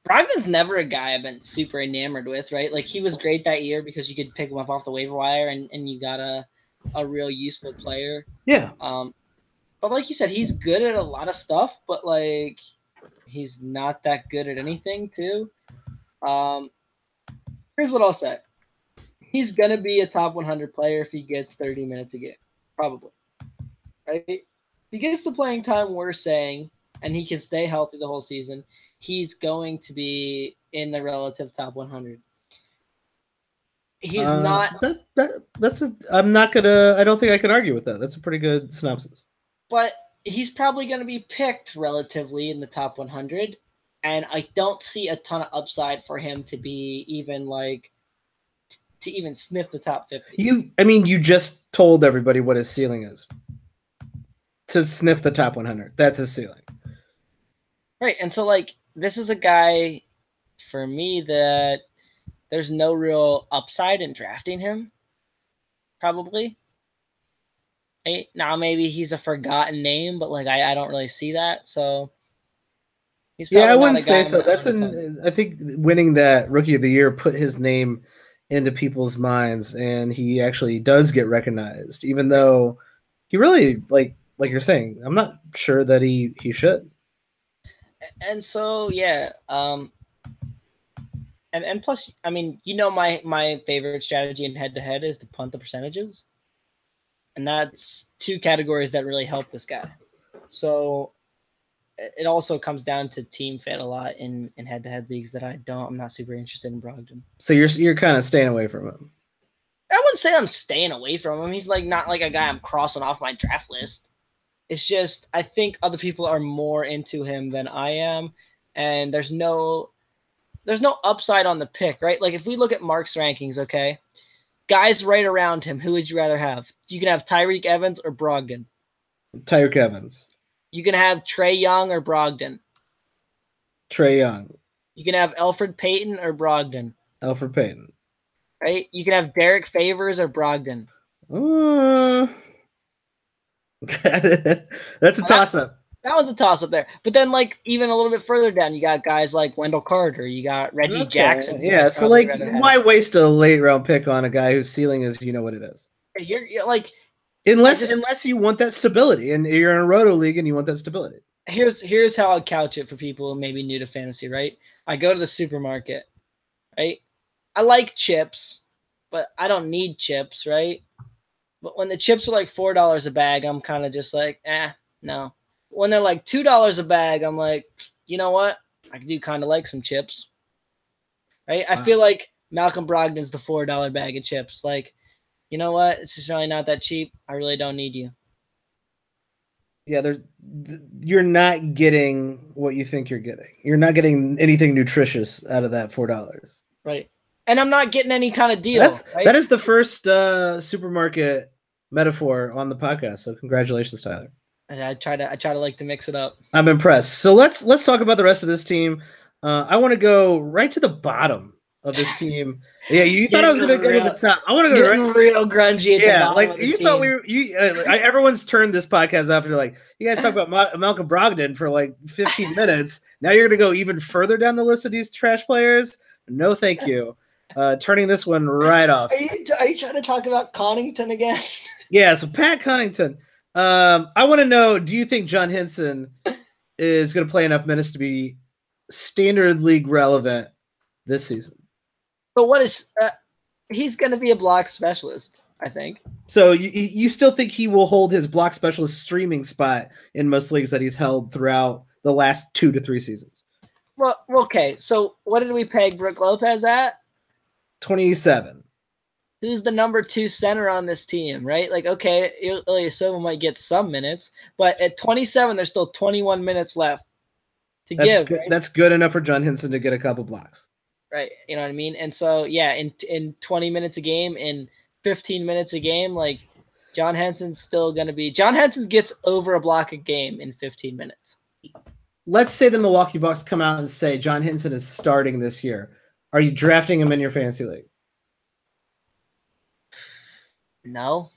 Brogdon's never a guy I've been super enamored with, right? Like, he was great that year because you could pick him up off the waiver wire and you got a real useful player. Yeah. But like you said, he's good at a lot of stuff, but like he's not that good at anything too. Here's what I'll say. He's gonna be a top 100 player if he gets 30 minutes a game, probably. Right? If he gets the playing time we're saying, and he can stay healthy the whole season, he's going to be in the relative top 100. He's not. I'm not gonna. I don't think I can argue with that. That's a pretty good synopsis. But he's probably going to be picked relatively in the top 100, and I don't see a ton of upside for him to be even like to even sniff the top 50. You just told everybody what his ceiling is. To sniff the top 100, that's his ceiling. Right, and so like this is a guy for me that there's no real upside in drafting him. Probably. Right? Now maybe he's a forgotten name, but like I don't really see that. So he's Yeah, I probably not wouldn't a guy say I'm so. gonna That's undercut. an. I think winning that Rookie of the Year put his name into people's minds, and he actually does get recognized, even Right. though he really like you're saying. I'm not sure that he should. And so yeah, and plus, I mean, my favorite strategy in head to head is to punt the percentages, and that's two categories that really help this guy. So it also comes down to team fit a lot in head to head leagues that I'm not super interested in Brogdon. So you're kind of staying away from him. I wouldn't say I'm staying away from him. He's like not like a guy I'm crossing off my draft list. It's just I think other people are more into him than I am, and there's no upside on the pick, right? Like if we look at Mark's rankings, okay, guys right around him, who would you rather have? You can have Tyreek Evans or Brogdon. Tyreek Evans, You can have Trey Young or Brogdon. Trae Young, You can have Elfrid Payton or Brogdon. Alfred Payton. Right? You can have Derek Favors or Brogdon. Uh, that's a Now toss up. that was a toss up there. But then, like, even a little bit further down, you got guys like Wendell Carter. You got Reggie Okay, Jackson, who yeah. I'd So probably like, rather have. why waste a late round pick on a guy whose ceiling is you know what it is? You're like, I Unless just unless you want that stability, and you're in a roto league and you want that stability. here's how I'll couch it for people maybe new to fantasy, right? I go to the supermarket, right? I like chips, but I don't need chips, right? But when the chips are like $4 a bag, I'm kind of just like, no. When they're like $2 a bag, I'm like, you know what? I do kind of like some chips, right? I feel Wow. like Malcolm Brogdon's the $4 bag of chips. Like, you know what? It's just really not that cheap. I really don't need you. Yeah, you're not getting what you think you're getting. You're not getting anything nutritious out of that $4. Right. And I'm not getting any kind of That's deal, right? that is the first supermarket metaphor on the podcast. So congratulations, Tyler. And I try to like to mix it up. I'm impressed. So let's talk about the rest of this team. I want to go right to the bottom of this team. Yeah, you thought I was Getting gonna go to the real top. I want to go right. getting real grungy at the Yeah, bottom like of the you thought we team. were. Everyone's turned this podcast off. They're like, you guys talk about Malcolm Brogdon for like 15 minutes. Now you're gonna go even further down the list of these trash players. No, thank you. Turning this one right off. Are you trying to talk about Connington again? Yeah, so Pat Connaughton. I want to know, do you think John Henson is going to play enough minutes to be standard league relevant this season? But what is he's going to be a block specialist, I think. So you still think he will hold his block specialist streaming spot in most leagues that he's held throughout the last 2 to 3 seasons? Well, okay. So what did we peg Brook Lopez at? 27. Who's the number 2 center on this team, right? Like, okay, Ilyasova might get some minutes, but at 27, there's still 21 minutes left to That's give, good. right? That's good enough for John Henson to get a couple blocks. Right. You know what I mean? And so, yeah, in 20 minutes a game, in 15 minutes a game, like John Henson's still going to be – John Henson gets over a block a game in 15 minutes. Let's say the Milwaukee Bucks come out and say John Henson is starting this year. Are you drafting him in your fantasy league? No.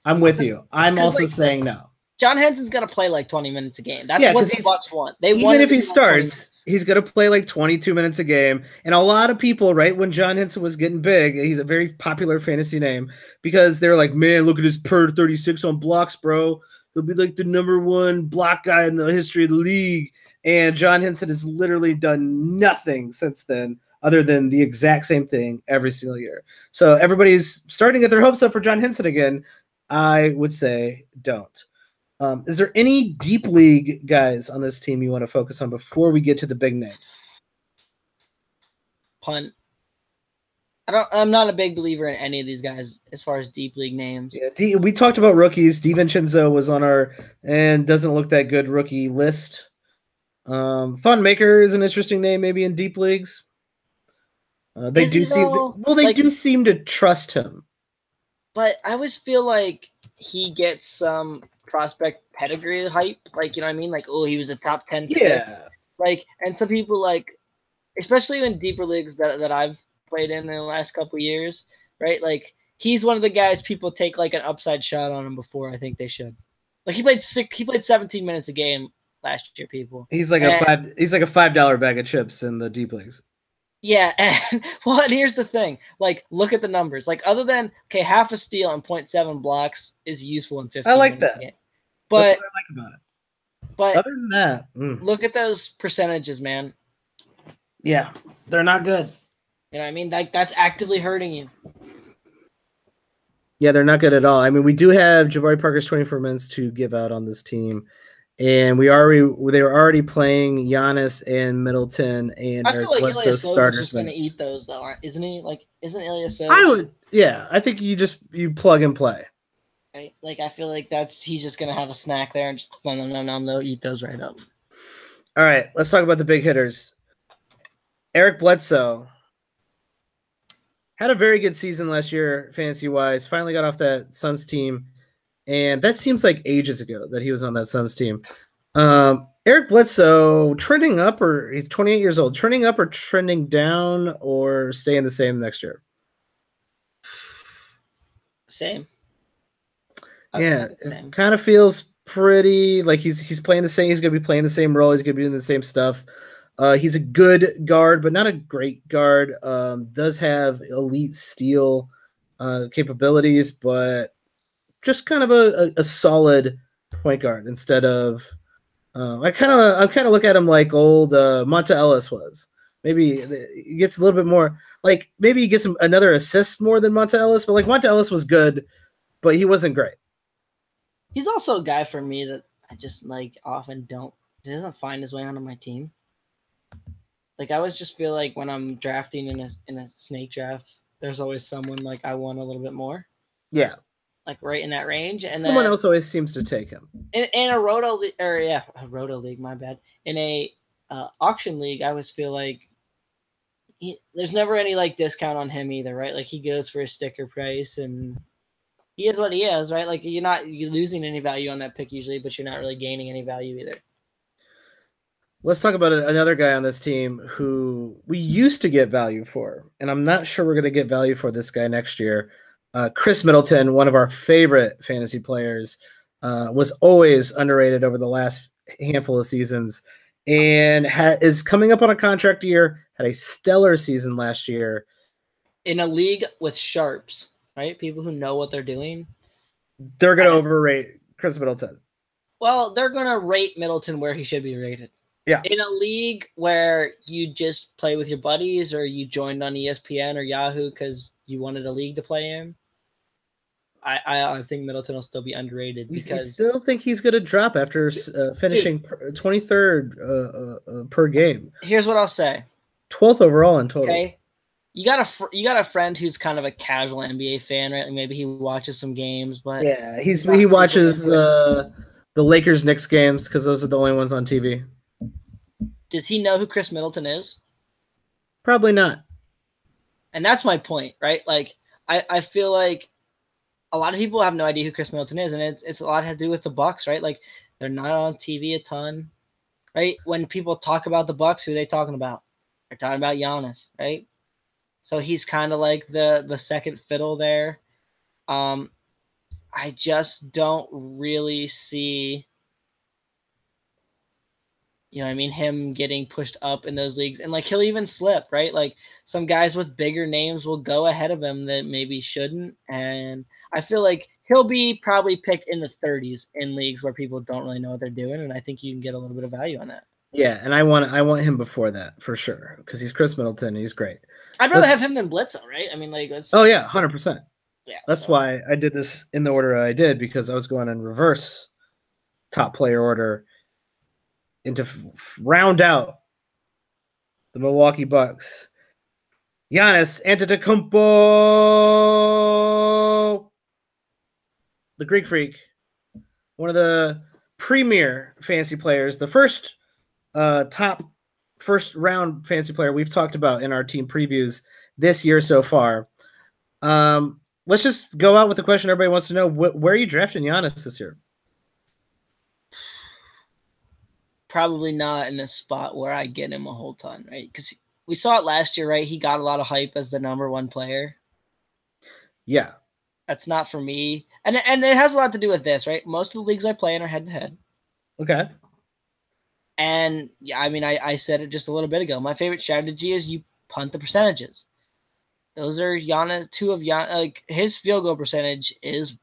I'm with you. I'm also like, saying no. John Henson's going to play like 20 minutes a game. That's Yeah, what because the Bucks want. They want even him if to he do like 20 starts, minutes. he's going to play like 22 minutes a game. And a lot of people, right, when John Henson was getting big, he's a very popular fantasy name because they're like, man, look at his per 36 on blocks, bro. He'll be like the number 1 block guy in the history of the league. And John Henson has literally done nothing since then other than the exact same thing every single year. So everybody's starting to get their hopes up for John Henson again. I would say don't. Is there any deep league guys on this team you want to focus on before we get to the big names? Punt. I'm not a big believer in any of these guys as far as deep league names. Yeah, we talked about rookies. DiVincenzo was on our and doesn't look that good rookie list. Thon Maker is an interesting name, maybe in deep leagues. They do seem to trust him. But I always feel like he gets some prospect pedigree hype. Like, you know what I mean? Like, oh, he was a top 10 pick. Yeah. Like, and some people like, especially in deeper leagues that I've played in the last couple of years, right? Like, he's one of the guys people take like an upside shot on him before I think they should. Like he played 17 minutes a game last year, people. He's like a And $5 bag of chips in the deep leagues. yeah, and well, and here's the thing. Like, look at the numbers. Like, other than half a steal and 0.7 blocks is useful in I 15 like minutes a that. game. That's But what I like about it. but Other than that, look at those percentages, man. yeah, they're not good. You know what I mean? Like that's actively hurting you. Yeah, they're not good at all. I mean, we do have Jabari Parker's 24 minutes to give out on this team, and they were already playing Giannis and Middleton and I feel Eric like Bledsoe Ilyasova is starters just going to minutes. eat those, though, isn't he? Like, isn't Ilyasova? I would, yeah. I think you plug and play. Right? Like, I feel like he's just going to have a snack there and just no, eat those right up. All right, let's talk about the big hitters. Eric Bledsoe had a very good season last year, fantasy-wise. Finally got off that Suns team, and that seems like ages ago that he was on that Suns team. Eric Bledsoe trending up, or he's 28 years old, trending up or trending down, or staying the same next year? Same. Yeah, it kind of feels pretty like he's playing the same. He's going to be playing the same role. He's going to be doing the same stuff. He's a good guard, but not a great guard. Does have elite steal capabilities, but just kind of a solid point guard instead of. I kind of look at him like old Monta Ellis was. Maybe he gets a little bit more like maybe he gets another assist more than Monta Ellis, but like Monta Ellis was good, but he wasn't great. He's also a guy for me that I just like often doesn't find his way onto my team. Like I always just feel like when I'm drafting in a snake draft, there's always someone like I want a little bit more. Yeah, like right in that range, and someone else always seems to take him. In a roto league, my bad. In a auction league, I always feel like there's never any like discount on him either, right? Like he goes for a sticker price, and he is what he is, right? Like you're losing any value on that pick usually, but you're not really gaining any value either. Let's talk about another guy on this team who we used to get value for, and I'm not sure we're going to get value for this guy next year. Chris Middleton, one of our favorite fantasy players, was always underrated over the last handful of seasons, and is coming up on a contract year. Had a stellar season last year. In a league with sharps, right? People who know what they're doing. They're going to overrate Chris Middleton. Well, they're going to rate Middleton where he should be rated. Yeah. In a league where you just play with your buddies or you joined on ESPN or Yahoo because you wanted a league to play in, I think Middleton will still be underrated because I still think he's going to drop after finishing 23rd per game. Here's what I'll say: 12th overall in totals. Okay, you got a friend who's kind of a casual NBA fan, right? Like maybe he watches some games, but yeah, he watches the Lakers Knicks games because those are the only ones on TV. Does he know who Chris Middleton is? Probably not. And that's my point, right? Like I feel like a lot of people have no idea who Chris Middleton is, and it's a lot to do with the Bucks, right? Like they're not on TV a ton, right? When people talk about the Bucks, who are they talking about? They're talking about Giannis, right? So he's kind of like the second fiddle there. I just don't really see, you know what I mean, him getting pushed up in those leagues. And like he'll even slip, right? Like some guys with bigger names will go ahead of him that maybe shouldn't. And I feel like he'll be probably picked in the 30s in leagues where people don't really know what they're doing. And I think you can get a little bit of value on that. Yeah, and I want him before that for sure because he's Chris Middleton and he's great. I'd rather have him than Bledsoe, right? I mean, like that's. Oh yeah, 100%. Yeah, that's why I did this in the order I did because I was going in reverse top player order into round out the Milwaukee Bucks. Giannis Antetokounmpo, the Greek Freak, one of the premier fantasy players, the first top first round fantasy player we've talked about in our team previews this year so far. Let's just go out with the question everybody wants to know. Where are you drafting Giannis this year? Probably not in a spot where I get him a whole ton, right? Because we saw it last year, right? He got a lot of hype as the #1 player. Yeah. That's not for me. And it has a lot to do with this, right? Most of the leagues I play in are head to head. Okay. And yeah, I mean, I said it just a little bit ago. My favorite strategy is you punt the percentages. Those are Giannis, two of Giannis. Like his field goal percentage is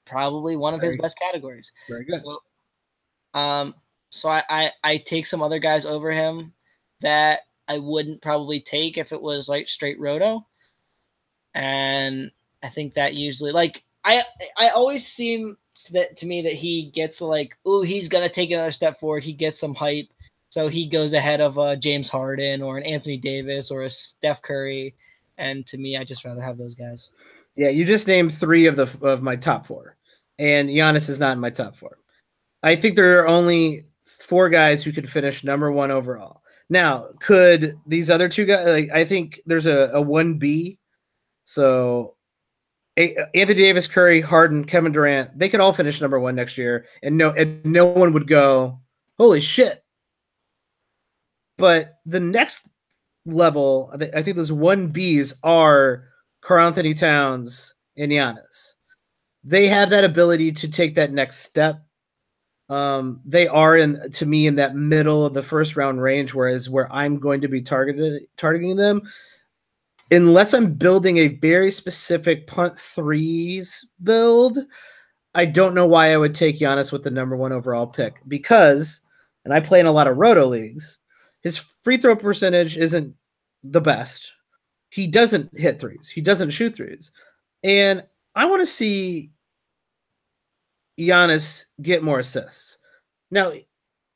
probably one of his best categories. Very good. So I take some other guys over him that I wouldn't probably take if it was like straight roto. And I think that usually like I always seem that to me that he gets like, ooh, he's gonna take another step forward. He gets some hype, so he goes ahead of James Harden or an Anthony Davis or a Steph Curry. And to me, I just rather have those guys. Yeah, you just named 3 of my top 4, and Giannis is not in my top 4. I think there are only 4 guys who could finish number 1 overall. Now, could these other 2 guys? Like, I think there's a 1B. So Anthony Davis, Curry, Harden, Kevin Durant, they could all finish number 1 next year, and no one would go, holy shit. But the next level, I think those 1Bs are Karl-Anthony Towns and Giannis. They have that ability to take that next step. They are to me in that middle of the first round range, whereas where I'm going to be targeting them, unless I'm building a very specific punt threes build, I don't know why I would take Giannis with the number 1 overall pick, because, and I play in a lot of roto leagues, his free throw percentage isn't the best. He doesn't hit threes. He doesn't shoot threes. And I want to see Giannis get more assists. Now,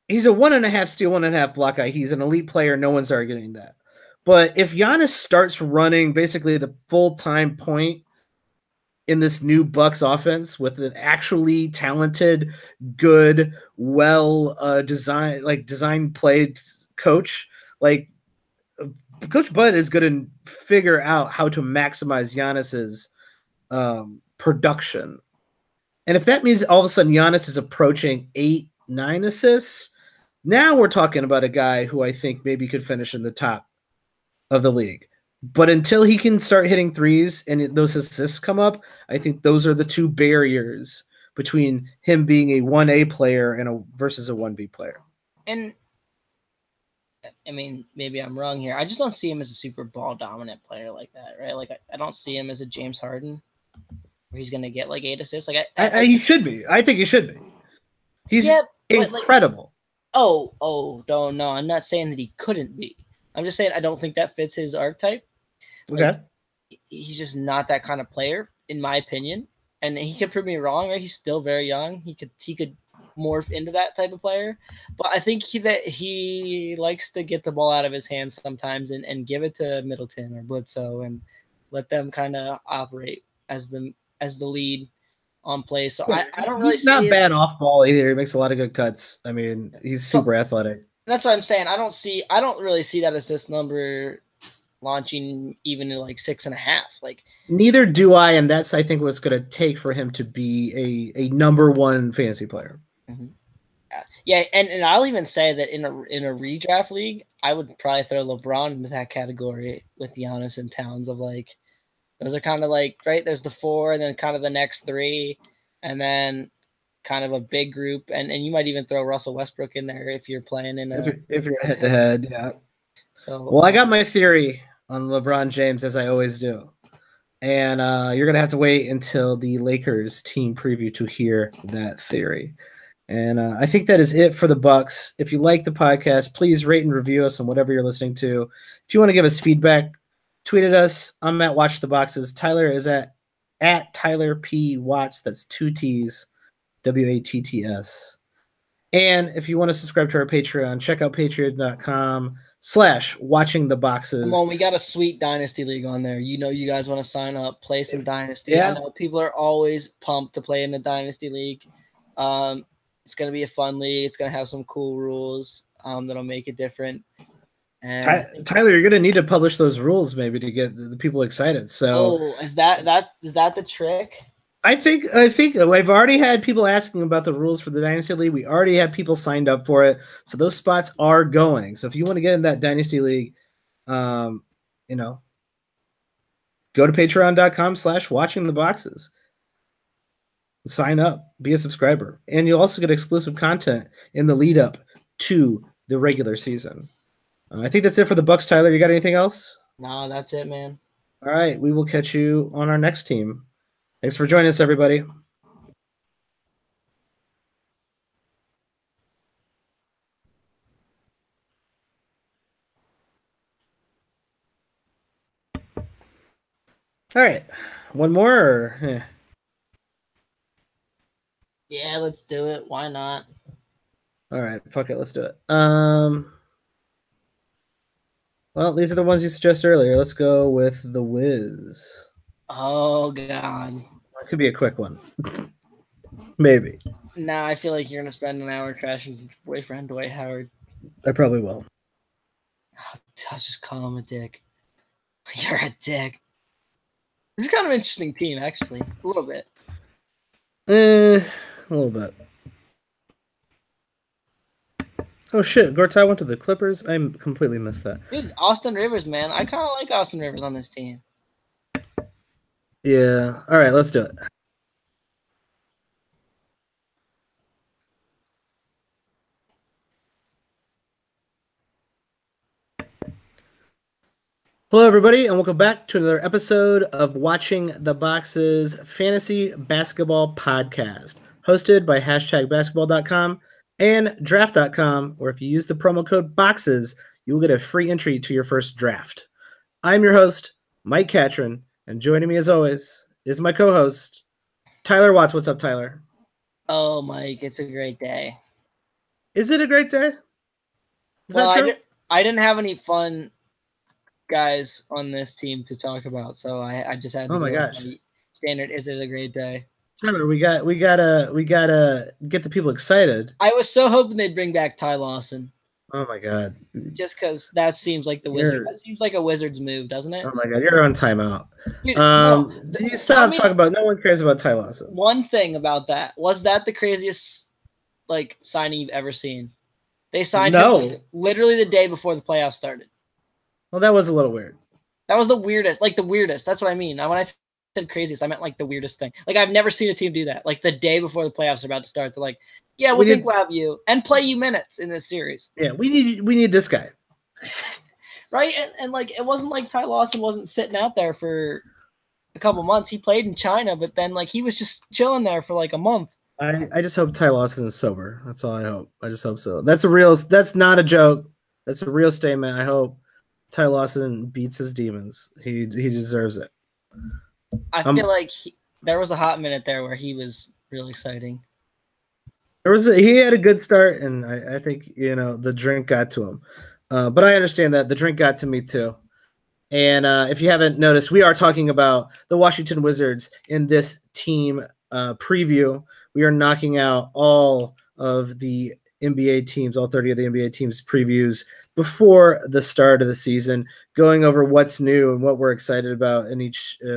he's a 1.5 steal, 1.5 block guy. He's an elite player. No one's arguing that. But if Giannis starts running basically the full-time point in this new Bucks offense with an actually talented, good, well design played coach, like Coach Bud is going to figure out how to maximize Giannis's production. And if that means all of a sudden Giannis is approaching 8, 9 assists, now we're talking about a guy who I think maybe could finish in the top of the league. But until he can start hitting threes and those assists come up, I think those are the 2 barriers between him being a 1A player and versus a 1B player. And I mean, maybe I'm wrong here. I just don't see him as a super ball dominant player like that, right? Like I don't see him as a James Harden where he's going to get like 8 assists. Like he should be. I think he should be. He's incredible. Like, no, I'm not saying that he couldn't be. I'm just saying I don't think that fits his archetype. Okay. Like, he's just not that kind of player, in my opinion. And he could prove me wrong, right? He's still very young. He could morph into that type of player. But I think he likes to get the ball out of his hands sometimes and give it to Middleton or Bledsoe and let them kind of operate as the lead on play. So I don't really see. He's not bad off ball either. He makes a lot of good cuts. I mean, he's super athletic. That's what I'm saying. I don't really see that assist number launching even in like 6.5. Like neither do I, and that's I think what's going to take for him to be a number 1 fantasy player. Mm-hmm. Yeah, and I'll even say that in a redraft league, I would probably throw LeBron into that category with Giannis and Towns of like those are kind of like right. There's the 4, and then kind of the next 3, and then kind of a big group, and you might even throw Russell Westbrook in there if you're playing in if you're head to head, yeah. So well, I got my theory on LeBron James as I always do, and you're gonna have to wait until the Lakers team preview to hear that theory. And I think that is it for the Bucks. If you like the podcast, please rate and review us on whatever you're listening to. If you want to give us feedback, tweet at us. I'm at Watch the Boxes. Tyler is at Tyler P. Watts. That's 2 T's, WATTS. And if you want to subscribe to our Patreon, check out patreon.com/watching the boxes. Come on, we got a sweet Dynasty League on there. You know you guys want to sign up, play some Dynasty. Yeah. I know people are always pumped to play in the Dynasty League. It's going to be a fun league. It's going to have some cool rules that'll make it different. And Tyler, you're going to need to publish those rules maybe to get the people excited. So, is that the trick? I think I've already had people asking about the rules for the Dynasty League. We already have people signed up for it, so those spots are going. So if you want to get in that Dynasty League, go to patreon.com/watching the boxes. Sign up, be a subscriber, and you'll also get exclusive content in the lead up to the regular season. I think that's it for the Bucks. Tyler, you got anything else? No, that's it, man. All right, we will catch you on our next team. Thanks for joining us, everybody. All right, one more. Or, Yeah, let's do it. Why not? All right, fuck it, let's do it. Well, these are the ones you suggested earlier. Let's go with the Wiz. Oh God. It could be a quick one. Maybe. Now I feel like you're gonna spend an hour trashing your boyfriend Dwight Howard. I probably will. I'll just call him a dick. You're a dick. It's kind of an interesting team, actually. A little bit. A little bit. Oh shit, Gortai went to the Clippers? I completely missed that. Dude, Austin Rivers, man. I kind of like Austin Rivers on this team. Yeah. All right, let's do it. Hello, everybody, and welcome back to another episode of Watching the Boxes Fantasy Basketball Podcast, hosted by #basketball.com and draft.com, where if you use the promo code BOXES, you will get a free entry to your first draft. I'm your host, Mike Catron, and joining me as always is my co-host, Tyler Watts. What's up, Tyler? Oh, Mike, it's a great day. Is it a great day? Is well, that true? I didn't have any fun guys on this team to talk about, so I just had to Oh my gosh. Standard. Is it a great day? Tyler, we gotta get the people excited. I was so hoping they'd bring back Ty Lawson. Oh my god! Just because that seems like the Wizard. That seems like a Wizards move, doesn't it? Oh my god! You're on timeout. Dude, you stop talking about. No one cares about Ty Lawson. One thing about that was that the craziest signing you've ever seen. They signed him literally the day before the playoffs started. Well, that was a little weird. That was the weirdest. The weirdest. That's what I mean. When I said craziest, I meant the weirdest thing. I've never seen a team do that. The day before the playoffs are about to start, they're like, "Yeah, we'll have you and play you minutes in this series." Yeah, we need this guy, right? And it wasn't like Ty Lawson wasn't sitting out there for a couple months. He played in China, but then he was just chilling there for a month. I just hope Ty Lawson is sober. That's all I hope. I just hope so. That's not a joke. That's a real statement. I hope Ty Lawson beats his demons. He deserves it. I feel like there was a hot minute there where he was really exciting. He had a good start, and I think the drink got to him. But I understand that the drink got to me too. And if you haven't noticed, we are talking about the Washington Wizards in this team preview. We are knocking out all of the NBA teams, all 30 of the NBA teams previews before the start of the season, going over what's new and what we're excited about in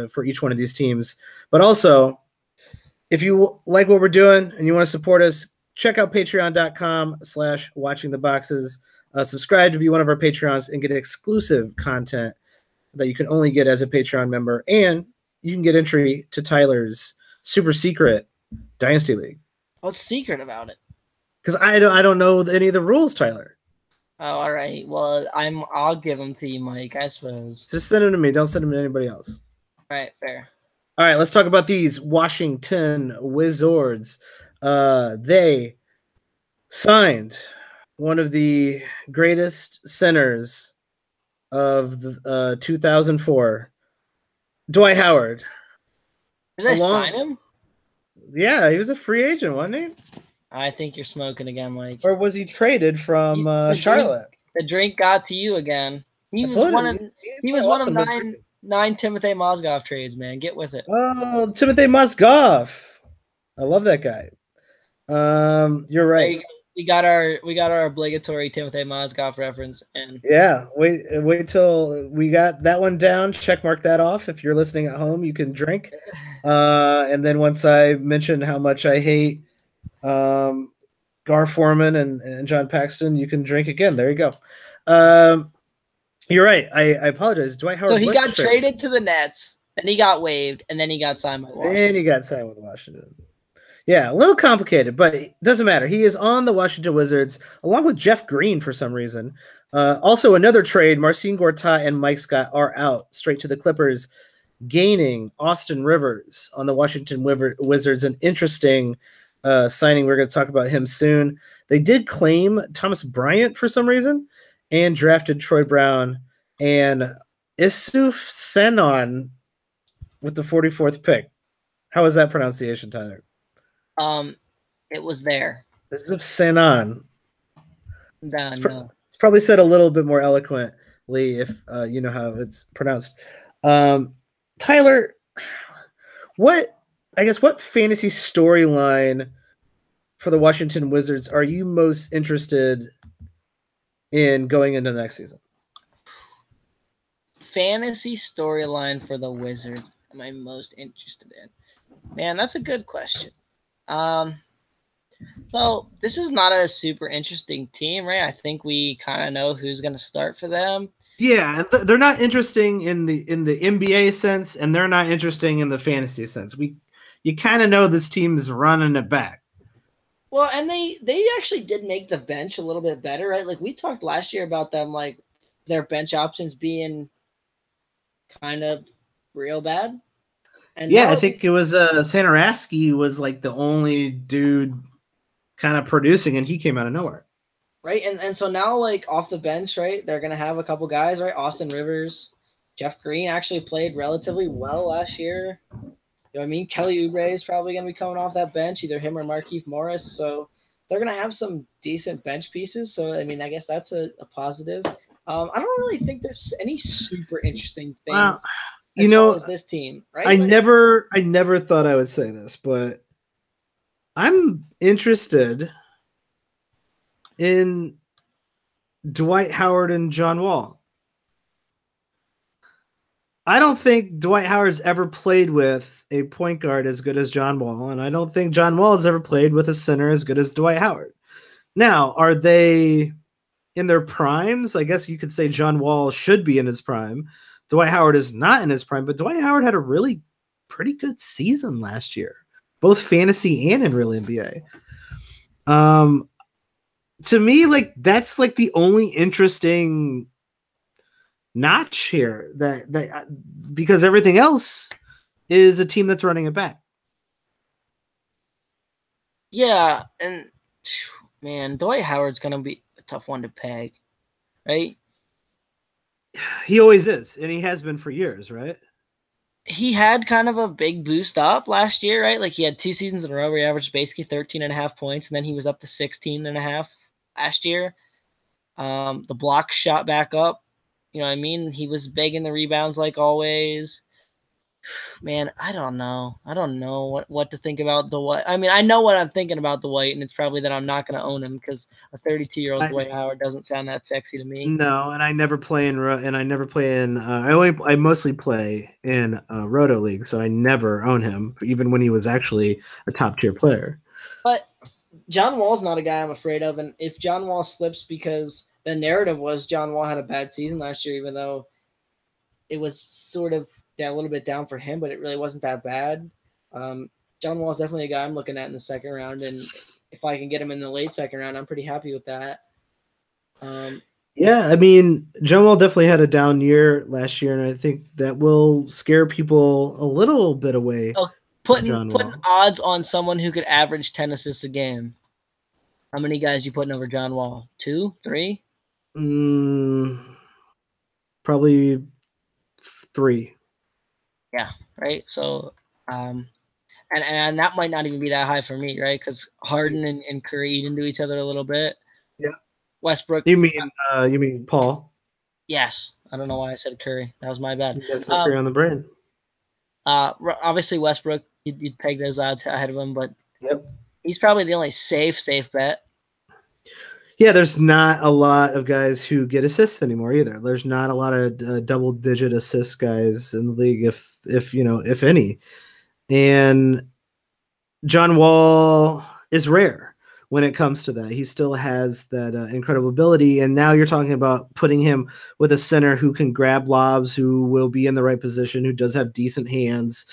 for each one of these teams. But also, if you like what we're doing and you want to support us, check out patreon.com/watchingtheboxes. Subscribe to be one of our Patreons and get exclusive content that you can only get as a Patreon member. And you can get entry to Tyler's super secret Dynasty League. What's secret about it? Because I don't know any of the rules, Tyler. Oh, all right. Well, I'll give them to you, Mike, I suppose. Just send them to me. Don't send them to anybody else. All right, fair. All right, let's talk about these Washington Wizards. They signed one of the greatest centers of 2004, Dwight Howard. Did they sign him? Yeah, he was a free agent, wasn't he? I think you're smoking again, Mike. Or was he traded from Charlotte? The drink got to you again. He was one of nine Timothy Mozgov trades, man. Get with it. Oh, Timothy Mozgov. I love that guy. You're right. We got our obligatory Timothy Mozgov reference, and yeah, wait till we got that one down. Check mark that off. If you're listening at home, you can drink. And then once I mention how much I hate Gar Forman and John Paxton, you can drink again. There you go. You're right. I apologize. Dwight Howard. So he got traded to the Nets, then he got waived, and then he got signed by Washington. And he got signed with Washington. Yeah, a little complicated, but it doesn't matter. He is on the Washington Wizards along with Jeff Green for some reason. Also, another trade: Marcin Gortat and Mike Scott are out straight to the Clippers, gaining Austin Rivers on the Washington Wizards. An interesting signing. We're going to talk about him soon. They did claim Thomas Bryant for some reason and drafted Troy Brown and Isuf Senon with the 44th pick. How is that pronunciation, Tyler? Um, it was there. Isuf Senon. No, no. It's probably said a little bit more eloquently if you know how it's pronounced. Tyler, what fantasy storyline for the Washington Wizards are you most interested in going into next season? Fantasy storyline for the Wizards am I most interested in? Man, that's a good question. So this is not a super interesting team, right? I think we kind of know who's going to start for them. Yeah, they're not interesting in the NBA sense, and they're not interesting in the fantasy sense. You kind of know this team's running it back. Well, and they actually did make the bench a little bit better, right? Like we talked last year about them, like their bench options being kind of real bad. And yeah, I think it was Sanaraski was like the only dude kind of producing, and he came out of nowhere. Right, and so now, like, off the bench, right, they're going to have a couple guys, right? Austin Rivers, Jeff Green actually played relatively well last year. You know what I mean? Kelly Oubre is probably going to be coming off that bench, either him or Markieff Morris. So they're going to have some decent bench pieces. So, I mean, I guess that's a positive. I don't really think there's any super interesting things you know, as this team, right? I never thought I would say this, but I'm interested in Dwight Howard and John Wall. I don't think Dwight Howard's ever played with a point guard as good as John Wall, and I don't think John Wall has ever played with a center as good as Dwight Howard. Now, are they in their primes? I guess you could say John Wall should be in his prime. Dwight Howard is not in his prime, but Dwight Howard had a really pretty good season last year, both fantasy and in real NBA. To me, like that's like the only interesting notch here that because everything else is a team that's running it back. Yeah, and man, Dwight Howard's gonna be a tough one to peg, right? He always is, and he has been for years, right? He had kind of a big boost up last year, right? Like he had 2 seasons in a row where he averaged basically 13.5 points, and then he was up to 16.5 last year. The block shot back up. You know what I mean? He was big in the rebounds like always. Man, I don't know. I don't know what to think about Dwight. I mean, I know what I'm thinking about Dwight, and it's probably that I'm not going to own him because a 32-year-old Dwight Howard doesn't sound that sexy to me. No, and I never play in I mostly play in Roto League, so I never own him, even when he was actually a top tier player. But John Wall's not a guy I'm afraid of, and if John Wall slips, because the narrative was John Wall had a bad season last year, even though it was sort of a little bit down for him, but it really wasn't that bad. John Wall is definitely a guy I'm looking at in the second round, and if I can get him in the late second round, I'm pretty happy with that. Yeah, I mean, John Wall definitely had a down year last year, and I think that will scare people a little bit away. Oh, putting odds on someone who could average 10 assists a game. How many guys you putting over John Wall? 2, 3? Probably 3. Yeah, right. So, and that might not even be that high for me, right? Because Harden and Curry eat into each other a little bit. Yeah. Westbrook. You mean Paul? Yes. I don't know why I said Curry. That was my bad. That's Curry on the brain. Obviously Westbrook, you'd peg those odds ahead of him, but yep, he's probably the only safe bet. Yeah, there's not a lot of guys who get assists anymore either. There's not a lot of double-digit assist guys in the league, if any. And John Wall is rare when it comes to that. He still has that incredible ability, and now you're talking about putting him with a center who can grab lobs, who will be in the right position, who does have decent hands.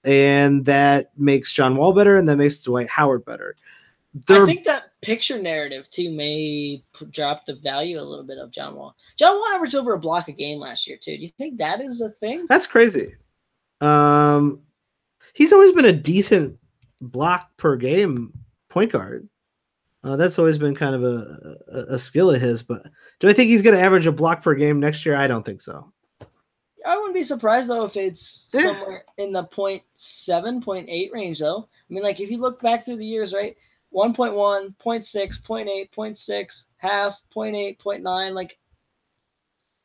and that makes John Wall better, and that makes Dwight Howard better. I think that picture narrative too may drop the value a little bit of John Wall. John Wall averaged over a block a game last year too. Do you think that is a thing? That's crazy. He's always been a decent block per game point guard. That's always been kind of a skill of his. But do I think he's going to average a block per game next year? I don't think so. I wouldn't be surprised though if it's somewhere in the 0.7, 0.8 range though. I mean, like if you look back through the years, right? 1.1, 0.6, 0.8, 0.6, half, 0.8, 0.9, like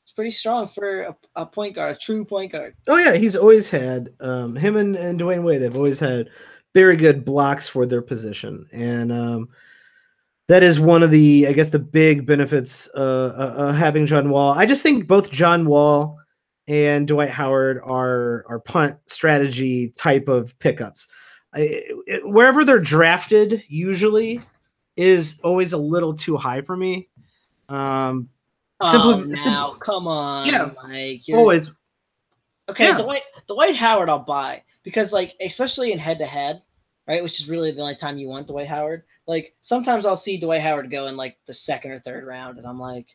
it's pretty strong for a point guard, a true point guard. Oh yeah, he's always had him and Dwayne Wade have always had very good blocks for their position, and that is one of the, I guess, the big benefits having John Wall. I just think both John Wall and Dwight Howard are punt strategy type of pickups. Wherever they're drafted, usually is always a little too high for me. Come on, yeah, Mike. Always. Okay, yeah. Dwight Howard, I'll buy because, like, especially in head-to-head, right, which is really the only time you want Dwight Howard. Like, sometimes I'll see Dwight Howard go in like the second or third round, and I'm like,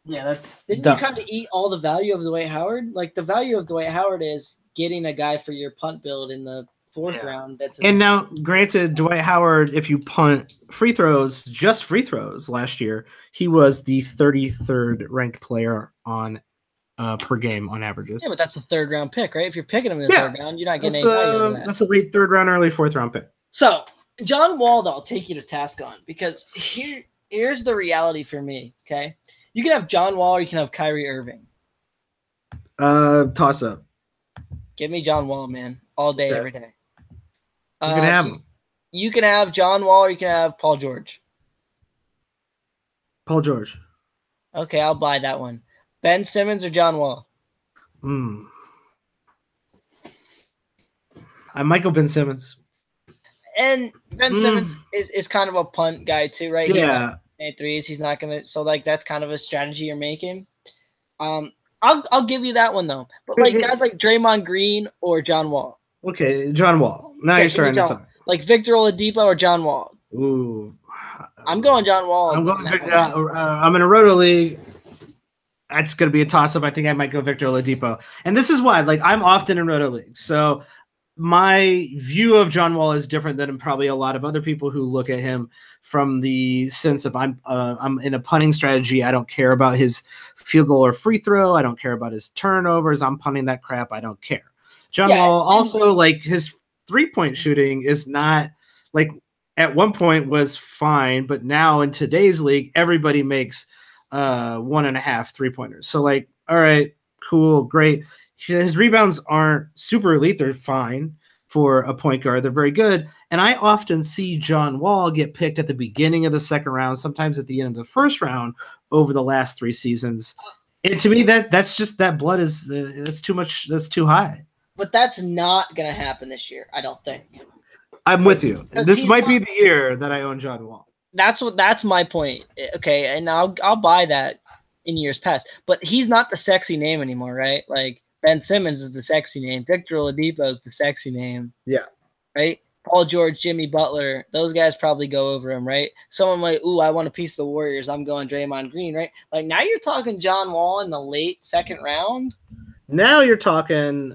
yeah, didn't you kind of eat all the value of Dwight Howard? Like, the value of Dwight Howard is getting a guy for your punt build in the fourth round. And now, granted, Dwight Howard, if you punt free throws, just free throws last year, he was the 33rd ranked player on per game on averages. Yeah, but that's a third round pick, right? If you're picking him in the third round, you're not getting any value out of that. That's a late third round, early fourth round pick. So John Wall, though, I'll take you to task on because here's the reality for me. Okay, you can have John Wall or you can have Kyrie Irving. Toss up. Give me John Wall, man, all day, every day. You can have him. You can have John Wall or you can have Paul George. Paul George. Okay, I'll buy that one. Ben Simmons or John Wall? I might go Ben Simmons. And Ben Simmons is kind of a punt guy too, right? Yeah. Threes. He's not gonna. So like that's kind of a strategy you're making. I'll give you that one though. But like guys like Draymond Green or John Wall. Okay, John Wall. Now you're starting to talk. Like Victor Oladipo or John Wall. Ooh. I'm going John Wall. I'm in a roto league. That's going to be a toss-up. I think I might go Victor Oladipo. And this is why. Like, I'm often in roto leagues. So my view of John Wall is different than probably a lot of other people who look at him from the sense of I'm in a punting strategy. I don't care about his field goal or free throw. I don't care about his turnovers. I'm punting that crap. I don't care. John Wall also, like, his three-point shooting is not, like, at one point was fine, but now in today's league, everybody makes 1.5 3-pointers. So, like, all right, cool, great. His rebounds aren't super elite. They're fine for a point guard. They're very good. And I often see John Wall get picked at the beginning of the second round, sometimes at the end of the first round over the last 3 seasons. And to me, that's just, that blood is, that's too much. That's too high. But that's not going to happen this year, I don't think. I'm with you. This might be the year that I own John Wall. That's my point. Okay, and I'll buy that in years past. But he's not the sexy name anymore, right? Like Ben Simmons is the sexy name. Victor Oladipo is the sexy name. Yeah. Right? Paul George, Jimmy Butler, those guys probably go over him, right? Someone like, ooh, I want a piece of the Warriors. I'm going Draymond Green, right? Like now you're talking John Wall in the late second round. Now you're talking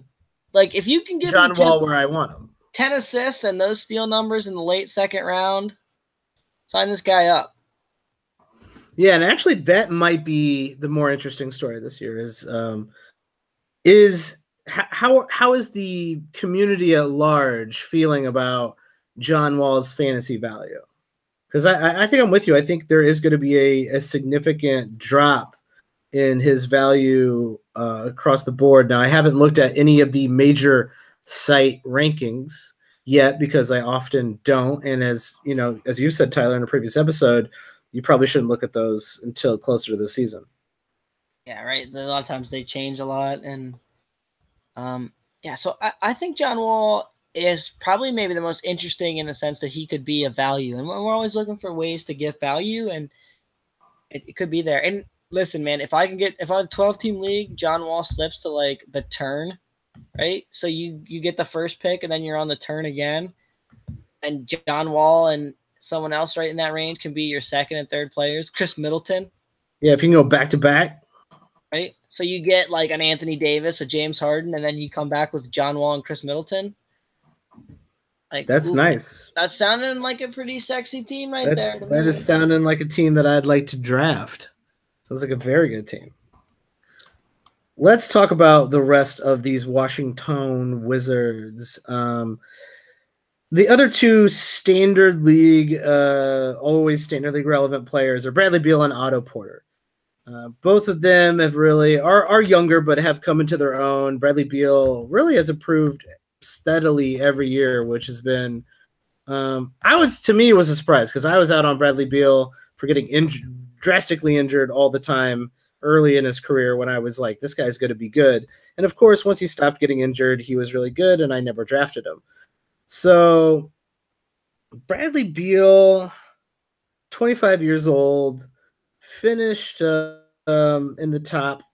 like if you can give John Wall where I want him. 10 assists and those steal numbers in the late second round, sign this guy up. Yeah, and actually that might be the more interesting story this year is how is the community at large feeling about John Wall's fantasy value? Because I think I'm with you. I think there is going to be a significant drop in his value across the board. Now, I haven't looked at any of the major site rankings yet because I often don't. And as you know, as you said, Tyler, in a previous episode, you probably shouldn't look at those until closer to the season. Yeah, right. A lot of times they change a lot. And yeah, so I think John Wall is probably maybe the most interesting in the sense that he could be a value. And we're always looking for ways to get value, and it could be there. And listen, man, if I have a 12-team league, John Wall slips to like the turn right? So you get the first pick, and then you're on the turn again, and John Wall and someone else right in that range can be your second and third players. Chris Middleton, Yeah, if you can go back to back. right? So you get like an Anthony Davis, a James Harden, and then you come back with John Wall and Chris Middleton. Like, That's ooh, nice. that's sounding like a pretty sexy team right there to That is me. sounding like a team that I'd like to draft. Sounds like a very good team. Let's talk about the rest of these Washington Wizards. The other two standard league, always standard league relevant players are Bradley Beal and Otto Porter. Both of them have really are younger, but have come into their own. Bradley Beal really has improved steadily every year, which has been I was to me it was a surprise because I was out on Bradley Beal for getting drastically injured all the time early in his career when I was like, this guy's going to be good. And of course, once he stopped getting injured, he was really good, and I never drafted him. So Bradley Beal, 25 years old, finished in the top.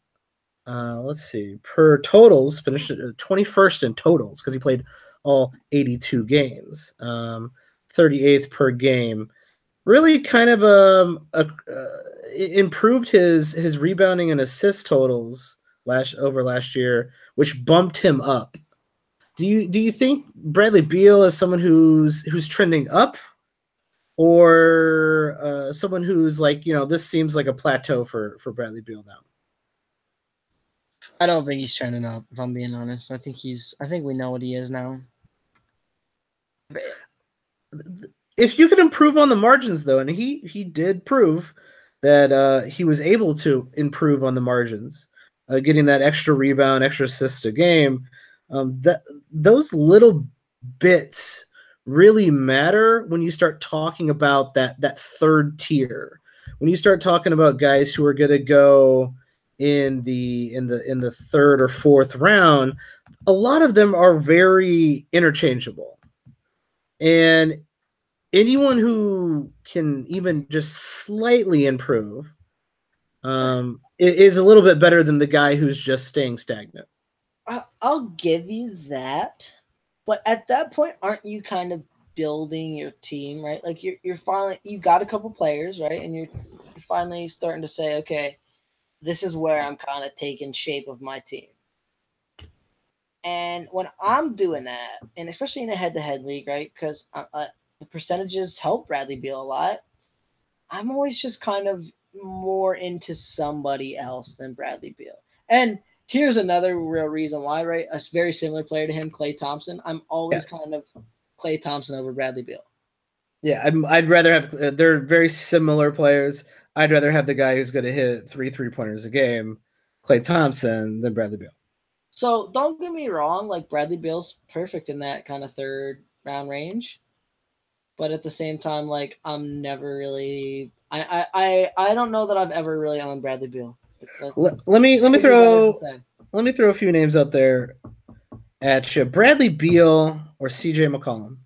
Let's see, per totals, finished 21st in totals because he played all 82 games, 38th per game. Really, kind of improved his rebounding and assist totals last year, which bumped him up. Do you think Bradley Beal is someone who's trending up, or someone who's like, this seems like a plateau for Bradley Beal now? I don't think he's trending up. If I'm being honest, I think he's. I think we know what he is now. If you could improve on the margins, though, and he did prove that he was able to improve on the margins, getting that extra rebound, extra assist a game, that those little bits really matter when you start talking about that third tier. When you start talking about guys who are going to go in the third or fourth round, a lot of them are very interchangeable. And anyone who can even just slightly improve is a little bit better than the guy who's just staying stagnant. I'll give you that, but at that point, aren't you kind of building your team, right? Like you're finally you got a couple players, right, and you're finally starting to say, okay, this is where I'm kind of taking shape of my team. And when I'm doing that, and especially in a head-to-head league, right, because the percentages help Bradley Beal a lot. I'm always just kind of more into somebody else than Bradley Beal. And here's another real reason why, right? A very similar player to him, Klay Thompson. I'm Yeah, always kind of Klay Thompson over Bradley Beal. yeah. I'd rather have. They're very similar players. I'd rather have the guy who's going to hit three pointers a game, Klay Thompson, than Bradley Beal. So don't get me wrong, like Bradley Beal's perfect in that kind of third round range. But at the same time, like I'm never really I don't know that I've ever really owned Bradley Beal. Let me Maybe that is to throw say. let me throw a few names out there at you. Bradley Beal or C.J. McCollum.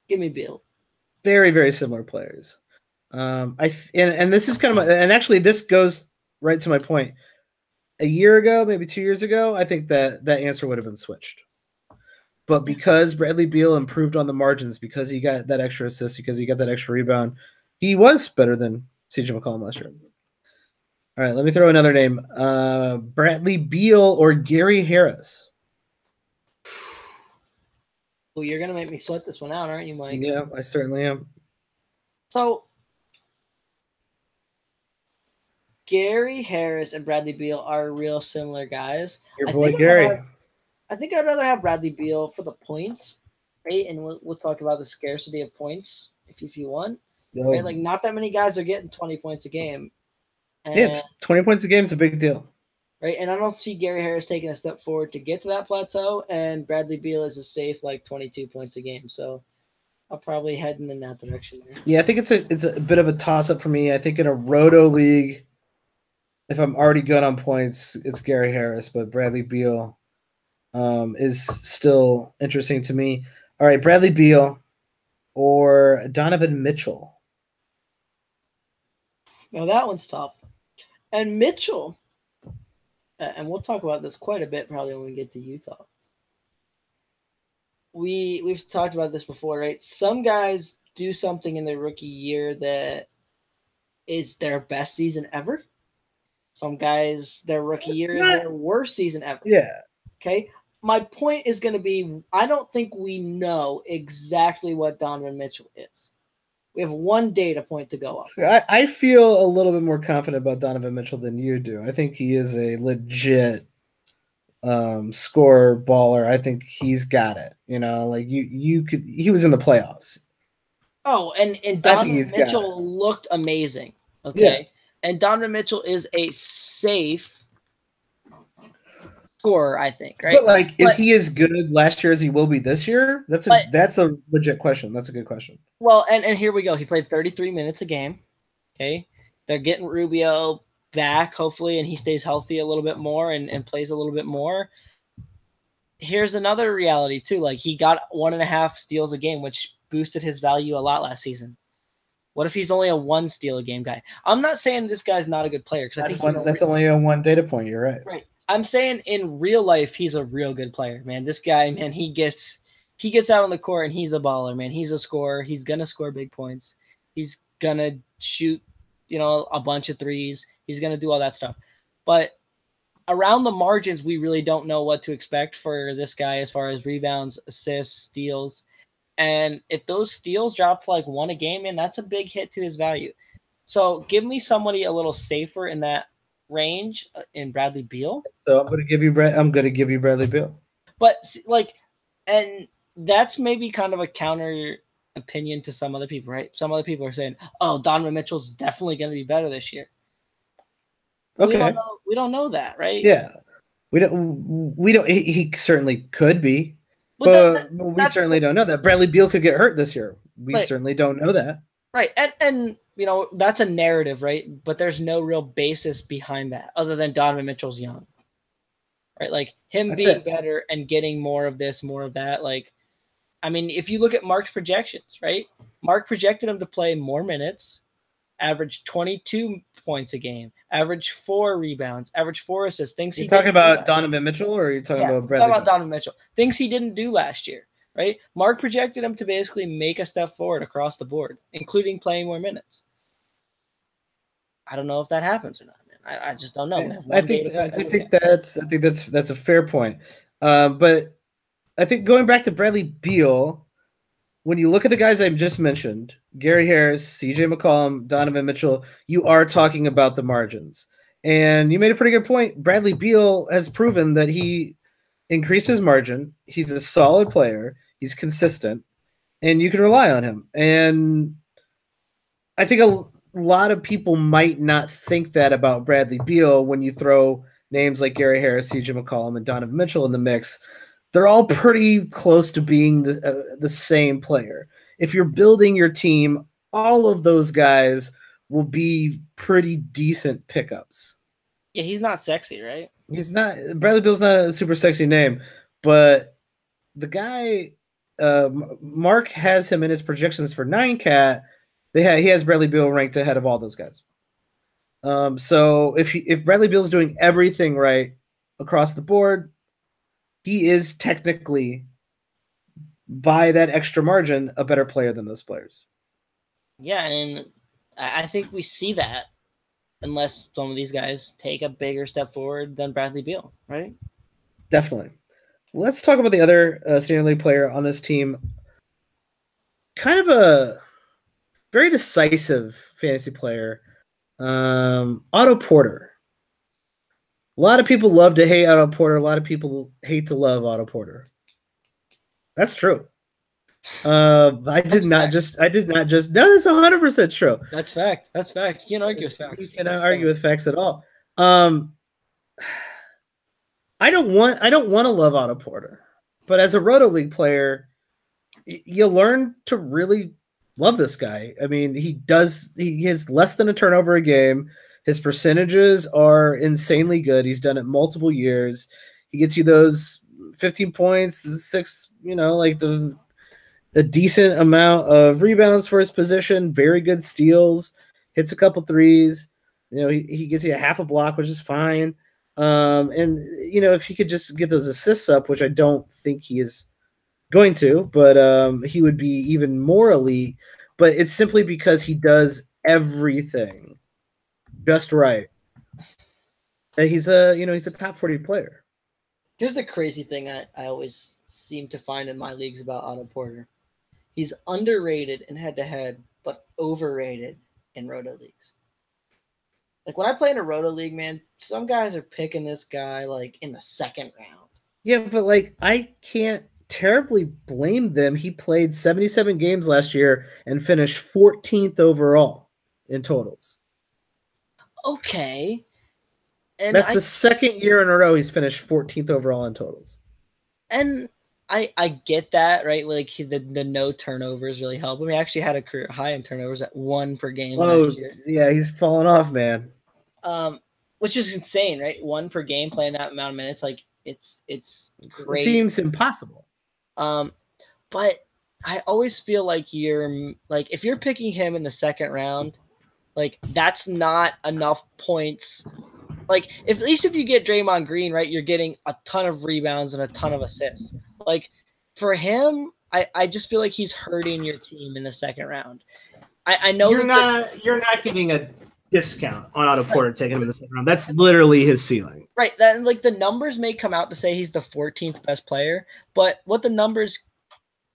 Give me Beal. Very, very similar players. And this is kind of and actually this goes right to my point. A year ago, maybe 2 years ago, I think that answer would have been switched. But because Bradley Beal improved on the margins, because he got that extra assist, because he got that extra rebound, he was better than CJ McCollum last year. All right, let me throw another name. Bradley Beal or Gary Harris. Well, you're gonna make me sweat this one out, aren't you, Mike? Yeah, I certainly am. So Gary Harris and Bradley Beal are real similar guys. Your I boy think I'd rather Gary. have, I think I'd rather have Bradley Beal for the points, right? And we'll talk about the scarcity of points if you want, right? Yo. Like not that many guys are getting 20 points a game, Yeah, and it's 20 points a game is a big deal. right, and I don't see Gary Harris taking a step forward to get to that plateau, and Bradley Beal is a safe like 22 points a game. So I'll probably head in that direction there. Yeah, I think it's a bit of a toss up for me. I think in a roto league, if I'm already good on points, it's Gary Harris, but Bradley Beal is still interesting to me. All right, Bradley Beal or Donovan Mitchell. Now that one's tough. And Mitchell, and we'll talk about this quite a bit probably when we get to Utah. We've talked about this before, right? Some guys do something in their rookie year that is their best season ever. Some guys, their rookie year is Not, their worst season ever. yeah. Okay. My point is going to be I don't think we know exactly what Donovan Mitchell is. We have one data point to go off of. I feel a little bit more confident about Donovan Mitchell than you do. I think he is a legit scorer baller. I think he's got it. You know, like you could. He was in the playoffs. Oh, and I think Donovan he's got it. Mitchell looked amazing. Yeah. Okay. And Donovan Mitchell is a safe scorer, I think, right? But like, is But he as good last year as he will be this year? but That's a legit question. That's a good question. well, and here we go. He played 33 minutes a game. Okay. They're getting Rubio back, hopefully, and he stays healthy a little bit more and plays a little bit more. Here's another reality too. Like he got 1.5 steals a game, which boosted his value a lot last season. What if he's only a 1 steal a game guy? I'm not saying this guy's not a good player because I That's think one. That's only a one data point. You're right. right. I'm saying in real life he's a real good player, man. This guy, man, he gets out on the court and he's a baller, man. He's a scorer. He's gonna score big points. He's gonna shoot, a bunch of threes. He's gonna do all that stuff. But around the margins, we really don't know what to expect for this guy as far as rebounds, assists, steals. And if those steals drop to like 1 a game, man, that's a big hit to his value. So give me somebody a little safer in that range in Bradley Beal. So I'm going to give you Bradley Beal. But like, and that's maybe kind of a counter opinion to some other people, right? Some other people are saying, "Oh, Donovan Mitchell's definitely going to be better this year." Okay. We don't know that, right? Yeah. We don't. He certainly could be, But but we that's certainly don't know that. Bradley Beal could get hurt this year. We like, certainly don't know that. right. And that's a narrative, right? But there's no real basis behind that other than Donovan Mitchell's young. Right? Like him That's being it. better and getting more of this, more of that. Like, I mean, if you look at Mark's projections, right? Mark projected him to play more minutes, average 22 points a game, average 4 rebounds, average 4 assists, things You're he talking didn't do about last year. Donovan Mitchell, or are you talking Yeah, about talk Bradley about Beal? Donovan Mitchell. Things he didn't do last year, right? Mark projected him to basically make a step forward across the board, including playing more minutes. I don't know if that happens or not, man. I just don't know. We have one data point to look at. I think that's a fair point. But I think going back to Bradley Beal, when you look at the guys I just mentioned, Gary Harris, CJ McCollum, Donovan Mitchell, you are talking about the margins. And you made a pretty good point. Bradley Beal has proven that he increased his margin. He's a solid player. He's consistent, and you can rely on him. And I think a lot of people might not think that about Bradley Beal when you throw names like Gary Harris, CJ McCollum, and Donovan Mitchell in the mix. They're all pretty close to being the same player. If you're building your team, all of those guys will be pretty decent pickups. Yeah, he's not sexy, right? He's not Bradley Beal's not a super sexy name, but the guy Mark has him in his projections for 9 cat. He has Bradley Beal ranked ahead of all those guys. So if Bradley Beal's doing everything right across the board, he is technically, by that extra margin, a better player than those players. Yeah, and I think we see that unless some of these guys take a bigger step forward than Bradley Beal, right? Definitely. Let's talk about the other senior league player on this team. Kind of a very decisive fantasy player, Otto Porter. A lot of people love to hate Otto Porter. A lot of people hate to love Otto Porter. That's true. I did not just. No, that's 100% true. That's fact. That's fact. You can't argue with facts. You cannot argue with facts at all. I don't want to love Otto Porter, but as a Roto League player, you learn to really love this guy. I mean, he has less than a turnover a game. His percentages are insanely good. He's done it multiple years. He gets you those 15 points, the 6, like a decent amount of rebounds for his position, very good steals, hits a couple threes. He gets you a half a block, which is fine. And if he could just get those assists up, which I don't think he is going to, but he would be even more elite. But it's simply because he does everything just right. And he's a top 40 player. Here's the crazy thing I always seem to find in my leagues about Otto Porter. He's underrated in head to head, but overrated in roto leagues. Like when I play in a roto league, man, some guys are picking this guy like in the second round. Yeah, but like I can't terribly blame them. He played 77 games last year and finished 14th overall in totals. Okay. And That's I the second year in a row he's finished 14th overall in totals. and I get that, right? Like the no turnovers really help. I mean, I actually had a career high in turnovers at 1 per game Oh, last year. yeah, he's falling off, man. Which is insane, right? 1 per game playing that amount of minutes, like it's It crazy. seems impossible. But I always feel like if you're picking him in the second round, like that's not enough points. Like at least if you get Draymond Green, right, you're getting a ton of rebounds and a ton of assists. Like for him, I just feel like he's hurting your team in the second round. I know You're that not giving a discount on Otto Porter taking him in the second round. That's literally his ceiling. right, that like the numbers may come out to say he's the 14th best player, but what the numbers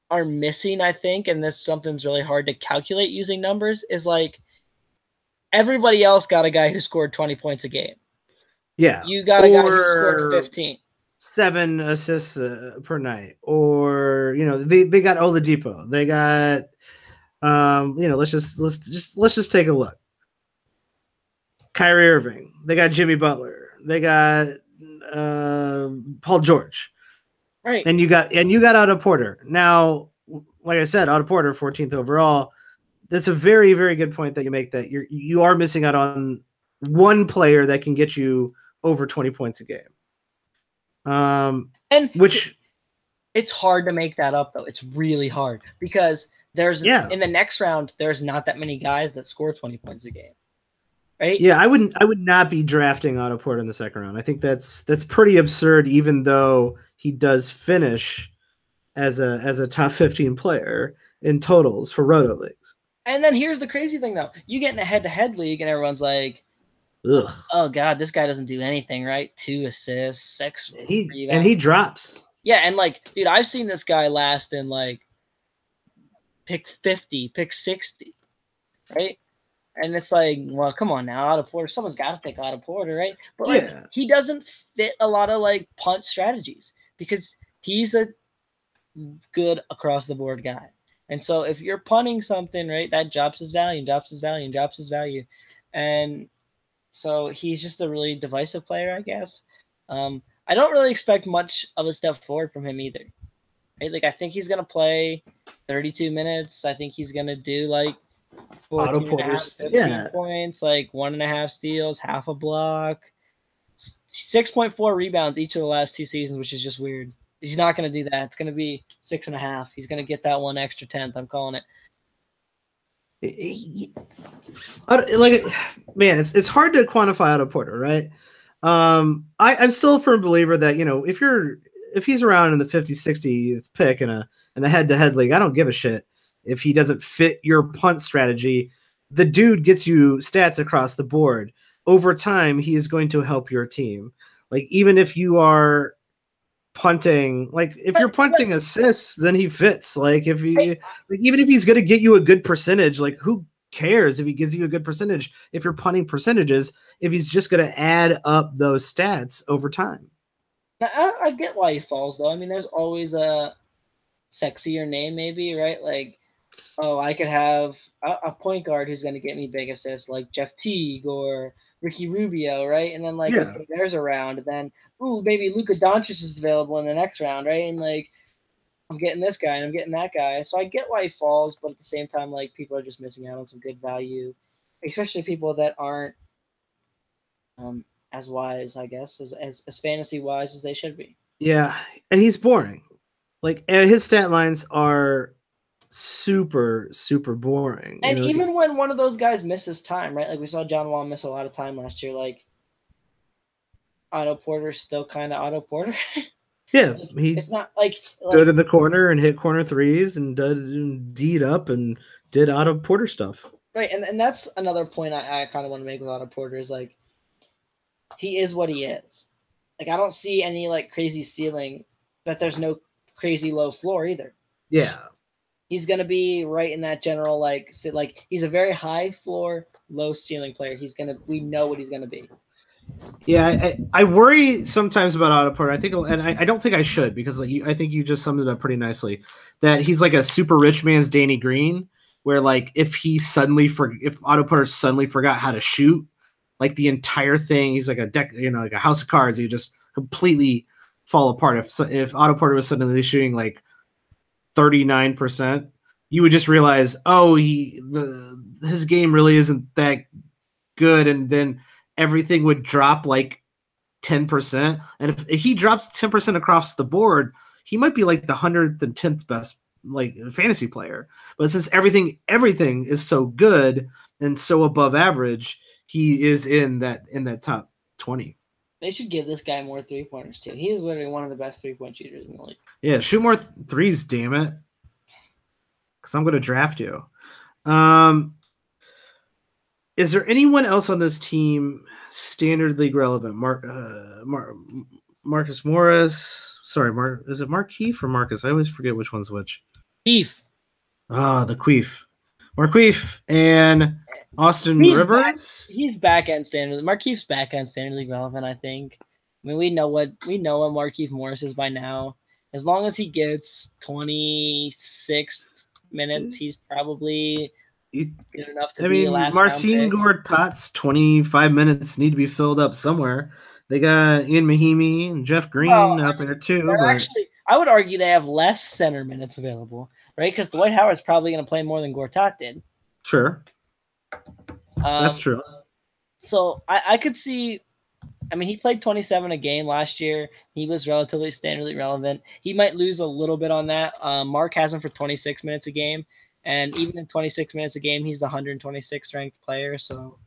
are missing, I think, and this something's really hard to calculate using numbers, is like everybody else got a guy who scored 20 points a game. Yeah. You got a guy who scored 15. 7 assists per night, or they got Oladipo. They got let's just take a look. Kyrie Irving. They got Jimmy Butler. They got Paul George. Right. And you got Otto Porter. Now, like I said, Otto Porter 14th overall. That's a very, very good point that you make, that you are missing out on one player that can get you over 20 points a game. And which it's hard to make that up, though. It's really hard because in the next round, there's not that many guys that score 20 points a game. Right? Yeah, I would not be drafting Otto Porter in the second round. I think that's pretty absurd, even though he does finish as a top 15 player in totals for roto leagues. And then here's the crazy thing, though. You get in a head-to-head league, and everyone's like, ugh. Oh, God, this guy doesn't do anything, right? 2 assists, 6 rebounds. And he drops. Yeah, and like, dude, I've seen this guy last in like pick 50, pick 60, right? And it's like, well, come on now, Otto Porter. Someone's got to pick Otto Porter, right? But like, he doesn't fit a lot of like punt strategies because he's a good across the board guy. And so if you're punting something, right, that drops his value, drops his value, and drops his value. And so he's just a really divisive player, I guess. I don't really expect much of a step forward from him either. Right? Like I think he's gonna play 32 minutes. I think he's gonna do like 14 and a half, 15 points, like 1.5 steals, half a block, 6.4 rebounds each of the last 2 seasons, which is just weird. He's not going to do that. It's going to be 6.5. He's going to get that 1 extra 10th. I'm calling it. Like, man, it's hard to quantify Otto Porter, right? I'm still a firm believer that if he's around in the 50, 60th pick in a head-to-head league, I don't give a shit if he doesn't fit your punt strategy. The dude gets you stats across the board. Over time, he is going to help your team. Like, even if you are punting, like if you're punting assists, then he fits. Like if he, like, even if he's going to get you a good percentage, like who cares if he gives you a good percentage if you're punting percentages, if he's just going to add up those stats over time. I get why he falls, though. I mean, there's always a sexier name, maybe, right? Like, oh, I could have a point guard who's going to get me big assists, like Jeff Teague or Ricky Rubio, right? And then like, okay, there's a round. And then, ooh, maybe Luka Doncic is available in the next round, right? And like, I'm getting this guy and I'm getting that guy. So I get why he falls, but at the same time, like, people are just missing out on some good value, especially people that aren't as wise, I guess, as fantasy wise as they should be. Yeah, and he's boring. Like, his stat lines are super, super boring. And even when one of those guys misses time, right? Like we saw John Wall miss a lot of time last year. Like, Otto Porter's still kind of Otto Porter. Yeah, Like, he it's not like stood in the corner and hit corner threes and did D'd up and did Otto Porter stuff. right, and that's another point I kind of want to make with Otto Porter is like he is what he is. Like I don't see any like crazy ceiling, but there's no crazy low floor either. Yeah. He's gonna be right in that general like he's a very high floor, low ceiling player. We know what he's gonna be. Yeah, I worry sometimes about Otto Porter. I think, and I don't think I should because like I think you just summed it up pretty nicely. That he's like a super rich man's Danny Green, where like if Otto Porter suddenly forgot how to shoot, like the entire thing, he's like a deck, like a house of cards. He just completely fall apart. If Otto Porter was suddenly shooting like 39%, you would just realize, oh, his game really isn't that good, and then everything would drop like 10%. And if he drops 10% across the board, he might be like the 110th best like fantasy player. But since everything is so good and so above average, he is in that top 20. They should give this guy more 3-pointers too. He is literally one of the best 3-point shooters in the league. Yeah, shoot more threes, damn it. Because I'm going to draft you. Is there anyone else on this team standard league relevant? Marcus Morris. Sorry, is it Markeith or Marcus? I always forget which one's which. Keith. The Queef. Markeith and Austin Rivers. He's back end standard. Markeith's back end standard league relevant, I think. I mean, we know what Markeith Morris is by now. As long as he gets 26 minutes, he's probably good enough to be a last Marcin Gortat's 25 minutes need to be filled up somewhere. They got Ian Mahimi and Jeff Green out there too. But actually, I would argue they have less center minutes available, right? Because Dwight Howard's probably going to play more than Gortat did. Sure. That's true. So I could see. I mean, he played 27 a game last year. He was relatively standardly relevant. He might lose a little bit on that. Mark has him for 26 minutes a game. And even in 26 minutes a game, he's the 126th ranked player. So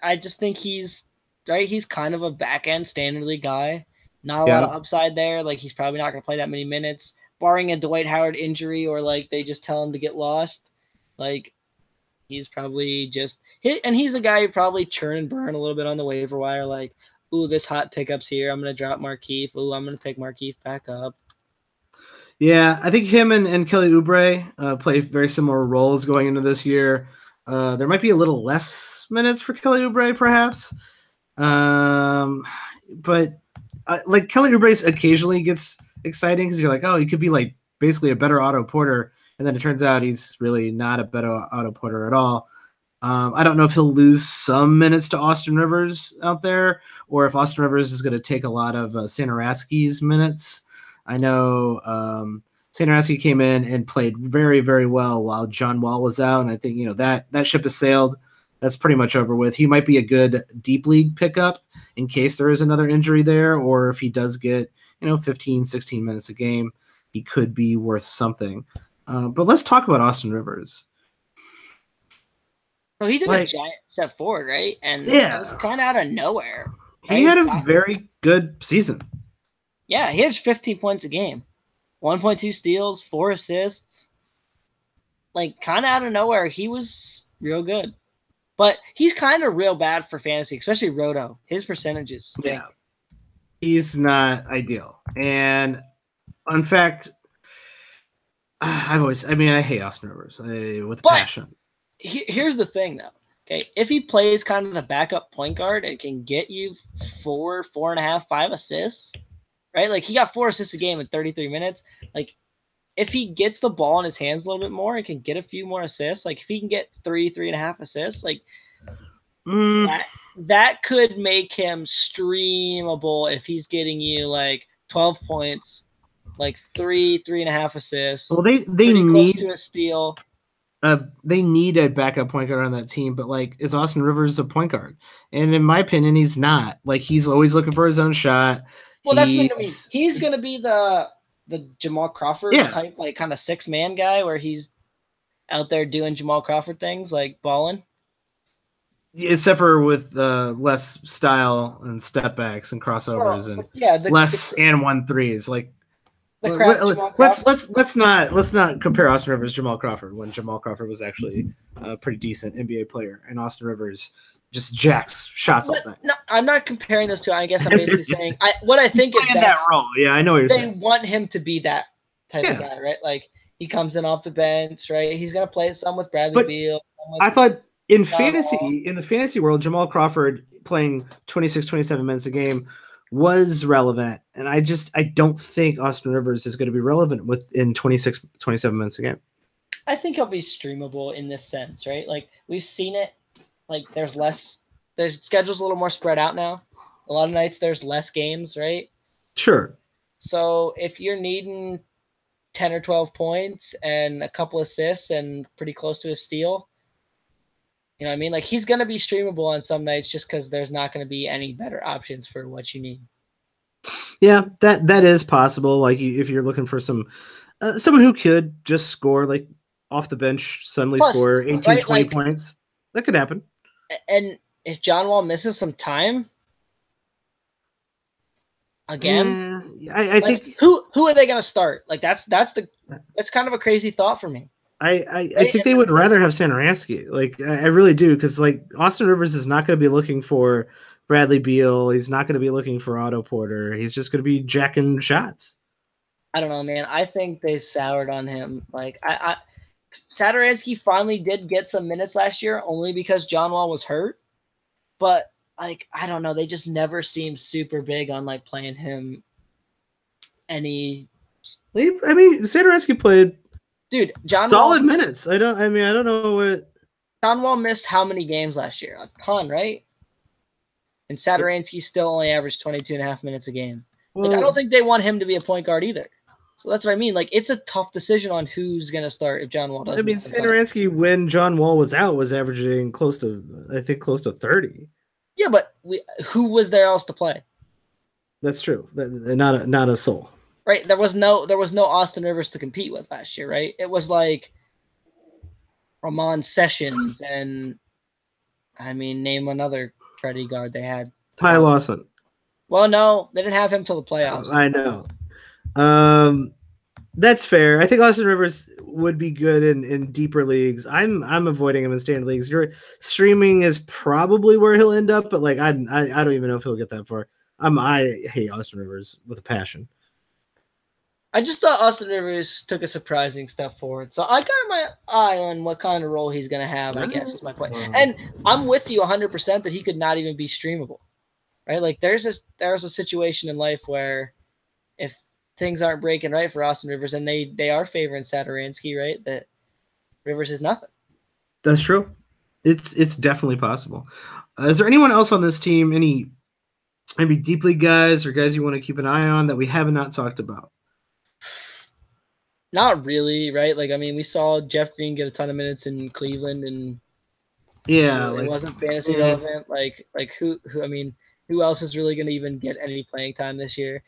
I just think he's kind of a back end standard league guy. Not a lot of upside there. Like he's probably not going to play that many minutes, barring a Dwight Howard injury or like they just tell him to get lost. Like he's probably just hit, and he's a guy who probably churn and burn a little bit on the waiver wire. Like, ooh, this hot pickup's here. I'm going to drop Markeith. Ooh, I'm going to pick Markeith back up. Yeah, I think him and Kelly Oubre play very similar roles going into this year. There might be a little less minutes for Kelly Oubre, perhaps. But like Kelly Oubre occasionally gets exciting because you're like, oh, he could be like basically a better Otto Porter. And then it turns out he's really not a better Otto Porter at all. I don't know if he'll lose some minutes to Austin Rivers out there, or if Austin Rivers is going to take a lot of Sandaraski's minutes. I know Sandaraski came in and played very, very well while John Wall was out, and I think that ship has sailed. That's pretty much over with. He might be a good deep league pickup in case there is another injury there, or if he does get 15, 16 minutes a game, he could be worth something. But let's talk about Austin Rivers. So he took a giant step forward, right? And it was kind of out of nowhere. Right? He had a very good season. Yeah, he averaged 15 points a game, 1.2 steals, 4 assists. Like, kind of out of nowhere, he was real good. But he's kind of real bad for fantasy, especially Roto. His percentages. Yeah. He's not ideal. And, in fact, I hate Austin Rivers with passion. Here's the thing, though. Okay, if he plays kind of the backup point guard and can get you 4.5, 5 assists, right? Like he got 4 assists a game in 33 minutes. Like if he gets the ball in his hands a little bit more and can get a few more assists, like if he can get 3.5 assists, like that could make him streamable if he's getting you like 12 points, like 3.5 assists. Well, they need close to a steal. They need a backup point guard on that team, but like, is Austin Rivers a point guard? And in my opinion, he's not. Like, he's always looking for his own shot. Well, that's what I mean. He's gonna be the Jamal Crawford type, like kind of 6-man guy, where he's out there doing Jamal Crawford things, like balling. except for with less style and step backs and Well, crossovers and yeah, less and 1-3s. Like Jamal let's Crawford. let's not compare Austin Rivers to Jamal Crawford when Jamal Crawford was actually a pretty decent NBA player and Austin Rivers just jacks shots all But day. no, I'm not comparing those two. I guess I'm basically saying what I think is in that role. Yeah, I know what you're they saying. want him to be that type of Yeah, guy, right? Like he comes in off the bench, right? He's gonna play some with Bradley but Beal, some with I thought in John Wall. the fantasy world, Jamal Crawford playing 26, 27 minutes a game was relevant. And I don't think Austin Rivers is going to be relevant within 26, 27 minutes a game. I think he'll be streamable in this sense, right? Like we've seen it. Like there's schedules a little more spread out now. A lot of nights there's less games, right? Sure. So if you're needing 10 or 12 points and a couple assists and pretty close to a steal, you know what I mean? Like he's going to be streamable on some nights just because there's not going to be any better options for what you need. Yeah, that is possible. Like if you're looking for someone who could just score like off the bench, suddenly Plus, score 18, right, 20 like, points, that could happen. and if John Wall misses some time again, Yeah, I like think who are they going to start? Like that's kind of a crazy thought for me. I Right? think they would rather have Satoransky. Like I really do, because like Austin Rivers is not going to be looking for Bradley Beal. He's not going to be looking for Otto Porter. He's just going to be jacking shots. I don't know, man. I think they soured on him. Like Satoransky finally did get some minutes last year, only because John Wall was hurt. But like I don't know, they just never seemed super big on like playing him any. I mean, Satoransky played Dude, solid minutes. I don't know what. John Wall missed how many games last year? A ton, right? And Satoransky still only averaged 22 and a half minutes a game. Like I don't think they want him to be a point guard either. So that's what I mean. Like it's a tough decision on who's going to start if John Wall doesn't. I mean, Satoransky when John Wall was out was averaging close to 30. Yeah, but who was there else to play? That's true. Not a soul. Right. There was no Austin Rivers to compete with last year, right? It was like Ramon Sessions and I mean, name another Freddie guard they had. Ty Lawson. Well, no, they didn't have him till the playoffs. I know. That's fair. I think Austin Rivers would be good in deeper leagues. I'm avoiding him in standard leagues. Your streaming is probably where he'll end up, but like I don't even know if he'll get that far. I hate Austin Rivers with a passion. I just thought Austin Rivers took a surprising step forward. So I got my eye on what kind of role he's going to have, I guess, is my point. And I'm with you 100% that he could not even be streamable, right? Like there's a situation in life where if things aren't breaking right for Austin Rivers and they are favoring Satoransky, right, that Rivers is nothing. That's true. It's definitely possible. Is there anyone else on this team, any maybe deep league guys or guys you want to keep an eye on that we have not talked about? Not really, right? Like, I mean, we saw Jeff Green get a ton of minutes in Cleveland, and yeah, it wasn't fantasy relevant. Like who? I mean, who else is really going to even get any playing time this year?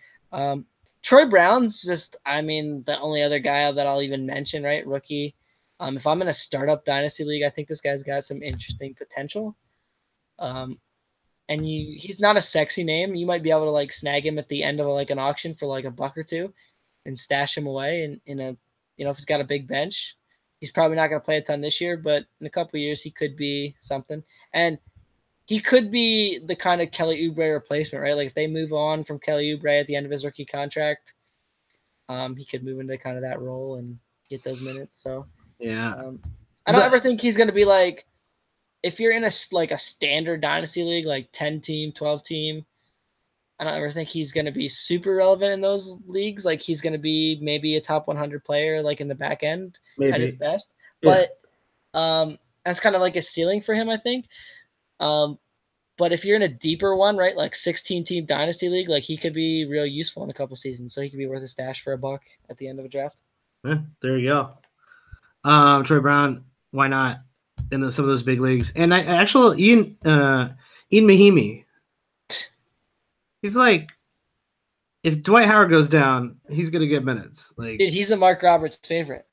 Troy Brown's just, I mean, the only other guy that I'll even mention, right? Rookie. If I'm in a startup dynasty league, I think this guy's got some interesting potential. And he's not a sexy name. You might be able to like snag him at the end of like an auction for like $1 or $2. And stash him away in a, if he's got a big bench. He's probably not going to play a ton this year, but in a couple of years he could be something. And he could be the kind of Kelly Oubre replacement, right? Like if they move on from Kelly Oubre at the end of his rookie contract, he could move into kind of that role and get those minutes. So yeah, I don't ever think he's going to be like, if you're in a standard dynasty league, like 10 team, 12 team, I don't ever think he's going to be super relevant in those leagues. Like he's going to be maybe a top 100 player, like in the back end at his best. Yeah. But that's kind of like a ceiling for him, I think. But if you're in a deeper one, right, like 16 team dynasty league, like he could be real useful in a couple seasons. So he could be worth a stash for $1 at the end of a draft. Yeah, there you go. Troy Brown, why not in some of those big leagues? And Ian Mahimi. He's like, if Dwight Howard goes down, he's gonna get minutes. Like, dude, he's a Mark Roberts favorite.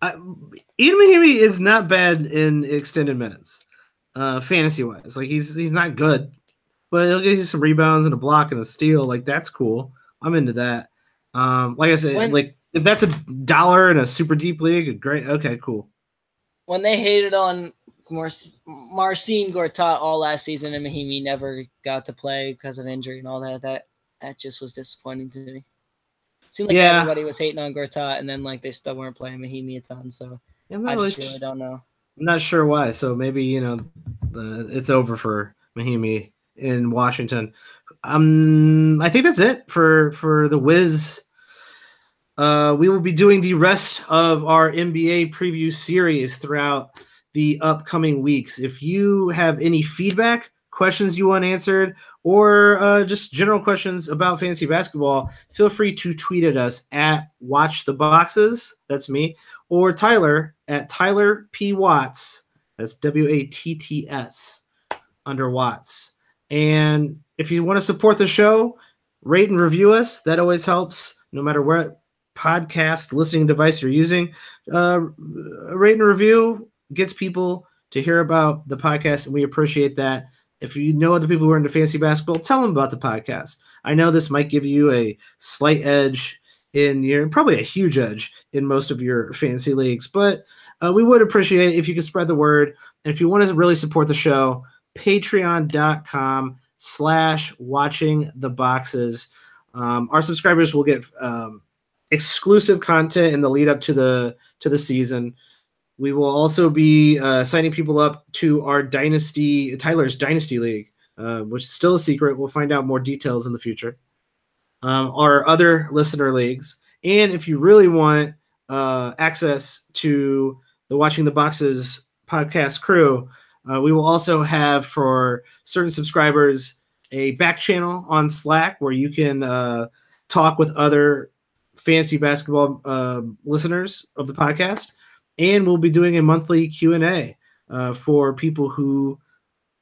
Ian Mahimi is not bad in extended minutes. fantasy wise. Like he's not good, but he'll get you some rebounds and a block and a steal. Like that's cool. I'm into that. Like I said, When like if that's $1 in a super deep league, great. Okay, cool. when they hated on Marcin Gortat all last season and Mahimi never got to play because of injury and all that just was disappointing to me. Seemed like Yeah, everybody was hating on Gortat, and then like they still weren't playing Mahimi a ton. So I'm not I really. just really don't know. I'm not sure why. So maybe it's over for Mahimi in Washington. I think that's it for the Wiz. We will be doing the rest of our NBA preview series throughout the upcoming weeks. If you have any feedback, questions you want answered, or just general questions about fantasy basketball, feel free to tweet at us at Watch the Boxes. That's me, or Tyler at Tyler P Watts. That's WATTS under Watts. And if you want to support the show, rate and review us. That always helps, no matter what podcast listening device you're using. Rate and review gets people to hear about the podcast, and we appreciate that. If you know other people who are into fantasy basketball, tell them about the podcast. I know this might give you a slight edge in your, probably a huge edge in most of your fantasy leagues, but we would appreciate if you could spread the word. And if you want to really support the show, patreon.com/watching the boxes. Our subscribers will get exclusive content in the lead up to the season. We will also be signing people up to our Tyler's Dynasty League, which is still a secret. We'll find out more details in the future. Our other listener leagues, and if you really want access to the Watching the Boxes podcast crew, we will also have for certain subscribers a back channel on Slack where you can talk with other fantasy basketball listeners of the podcast, and we'll be doing a monthly Q&A for people who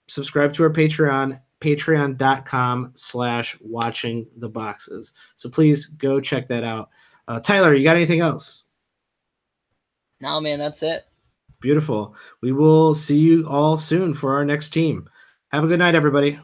subscribe to our Patreon, patreon.com/watching the boxes. So please go check that out. Tyler, you got anything else? No, man, that's it. Beautiful. We will see you all soon for our next team. Have a good night, everybody.